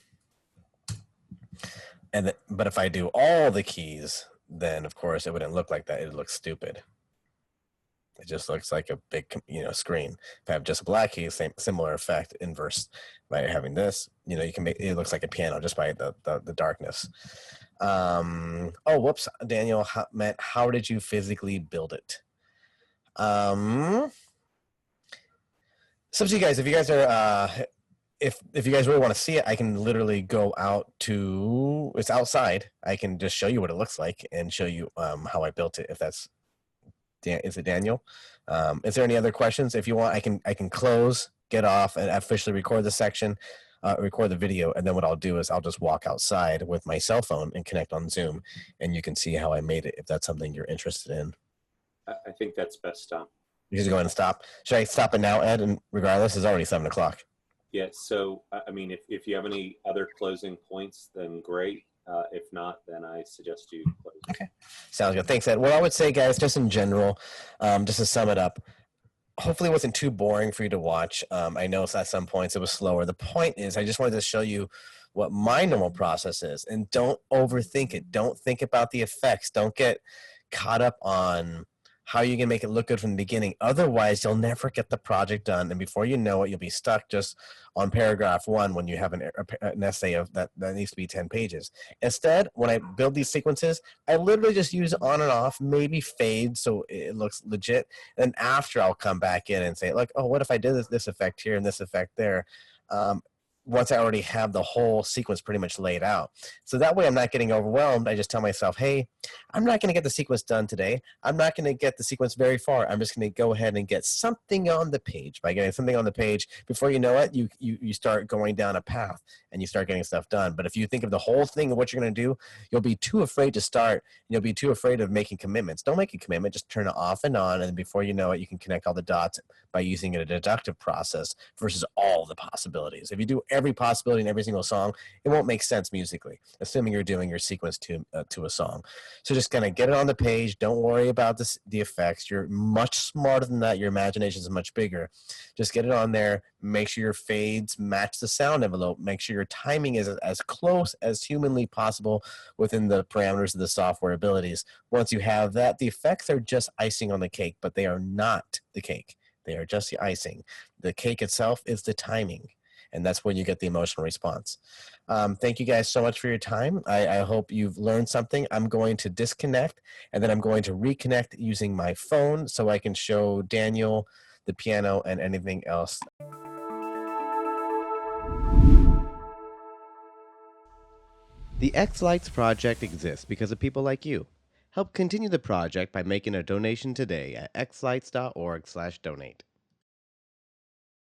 if I do all the keys, then of course it wouldn't look like that. It would look stupid. It just looks like a big, screen. If I have just black keys, similar effect, inverse. By having this, you can make it looks like a piano just by the darkness. Oh, whoops, Daniel, Matt, how did you physically build it? So to you guys, if you guys are, if you guys really want to see it, I can literally go out to, it's outside. I can just show you what it looks like and show you how I built it. If that's, is it Daniel? Is there any other questions? If you want, I can close, get off, and officially record the section, record the video, and then what I'll do is I'll just walk outside with my cell phone and connect on Zoom, and you can see how I made it if that's something you're interested in. I think that's best, Tom. You just go ahead and stop. Should I stop it now, Ed? And regardless, it's already 7 o'clock. Yeah, so, I mean, if you have any other closing points, then great. If not, then I suggest you close. Okay, sounds good. Thanks, Ed. What I would say, guys, just in general, just to sum it up, hopefully it wasn't too boring for you to watch. I know at some points it was slower. The point is I just wanted to show you what my normal process is, and don't overthink it. Don't think about the effects. Don't get caught up on how you can make it look good from the beginning. Otherwise, you'll never get the project done. And before you know it, you'll be stuck just on paragraph 1 when you have an essay of that needs to be 10 pages. Instead, when I build these sequences, I literally just use on and off, maybe fade so it looks legit. And after I'll come back in and say, like, oh, what if I did this effect here and this effect there? Once I already have the whole sequence pretty much laid out. So that way I'm not getting overwhelmed. I just tell myself, hey, I'm not going to get the sequence done today. I'm not going to get the sequence very far. I'm just going to go ahead and get something on the page. By getting something on the page, before you know it, you start going down a path and you start getting stuff done. But if you think of the whole thing of what you're going to do, you'll be too afraid to start. You'll be too afraid of making commitments. Don't make a commitment. Just turn it off and on. And before you know it, you can connect all the dots by using a deductive process versus all the possibilities. If you do every possibility in every single song, it won't make sense musically, assuming you're doing your sequence to a song. So just kind of get it on the page. Don't worry about the effects. You're much smarter than that. Your imagination is much bigger. Just get it on there. Make sure your fades match the sound envelope. Make sure your timing is as close as humanly possible within the parameters of the software abilities. Once you have that, the effects are just icing on the cake, but they are not the cake. They are just the icing. The cake itself is the timing, and that's when you get the emotional response. Thank you guys so much for your time. I hope you've learned something. I'm going to disconnect, and then I'm going to reconnect using my phone so I can show Daniel the piano and anything else. The xLights project exists because of people like you. Help continue the project by making a donation today at xlights.org/donate.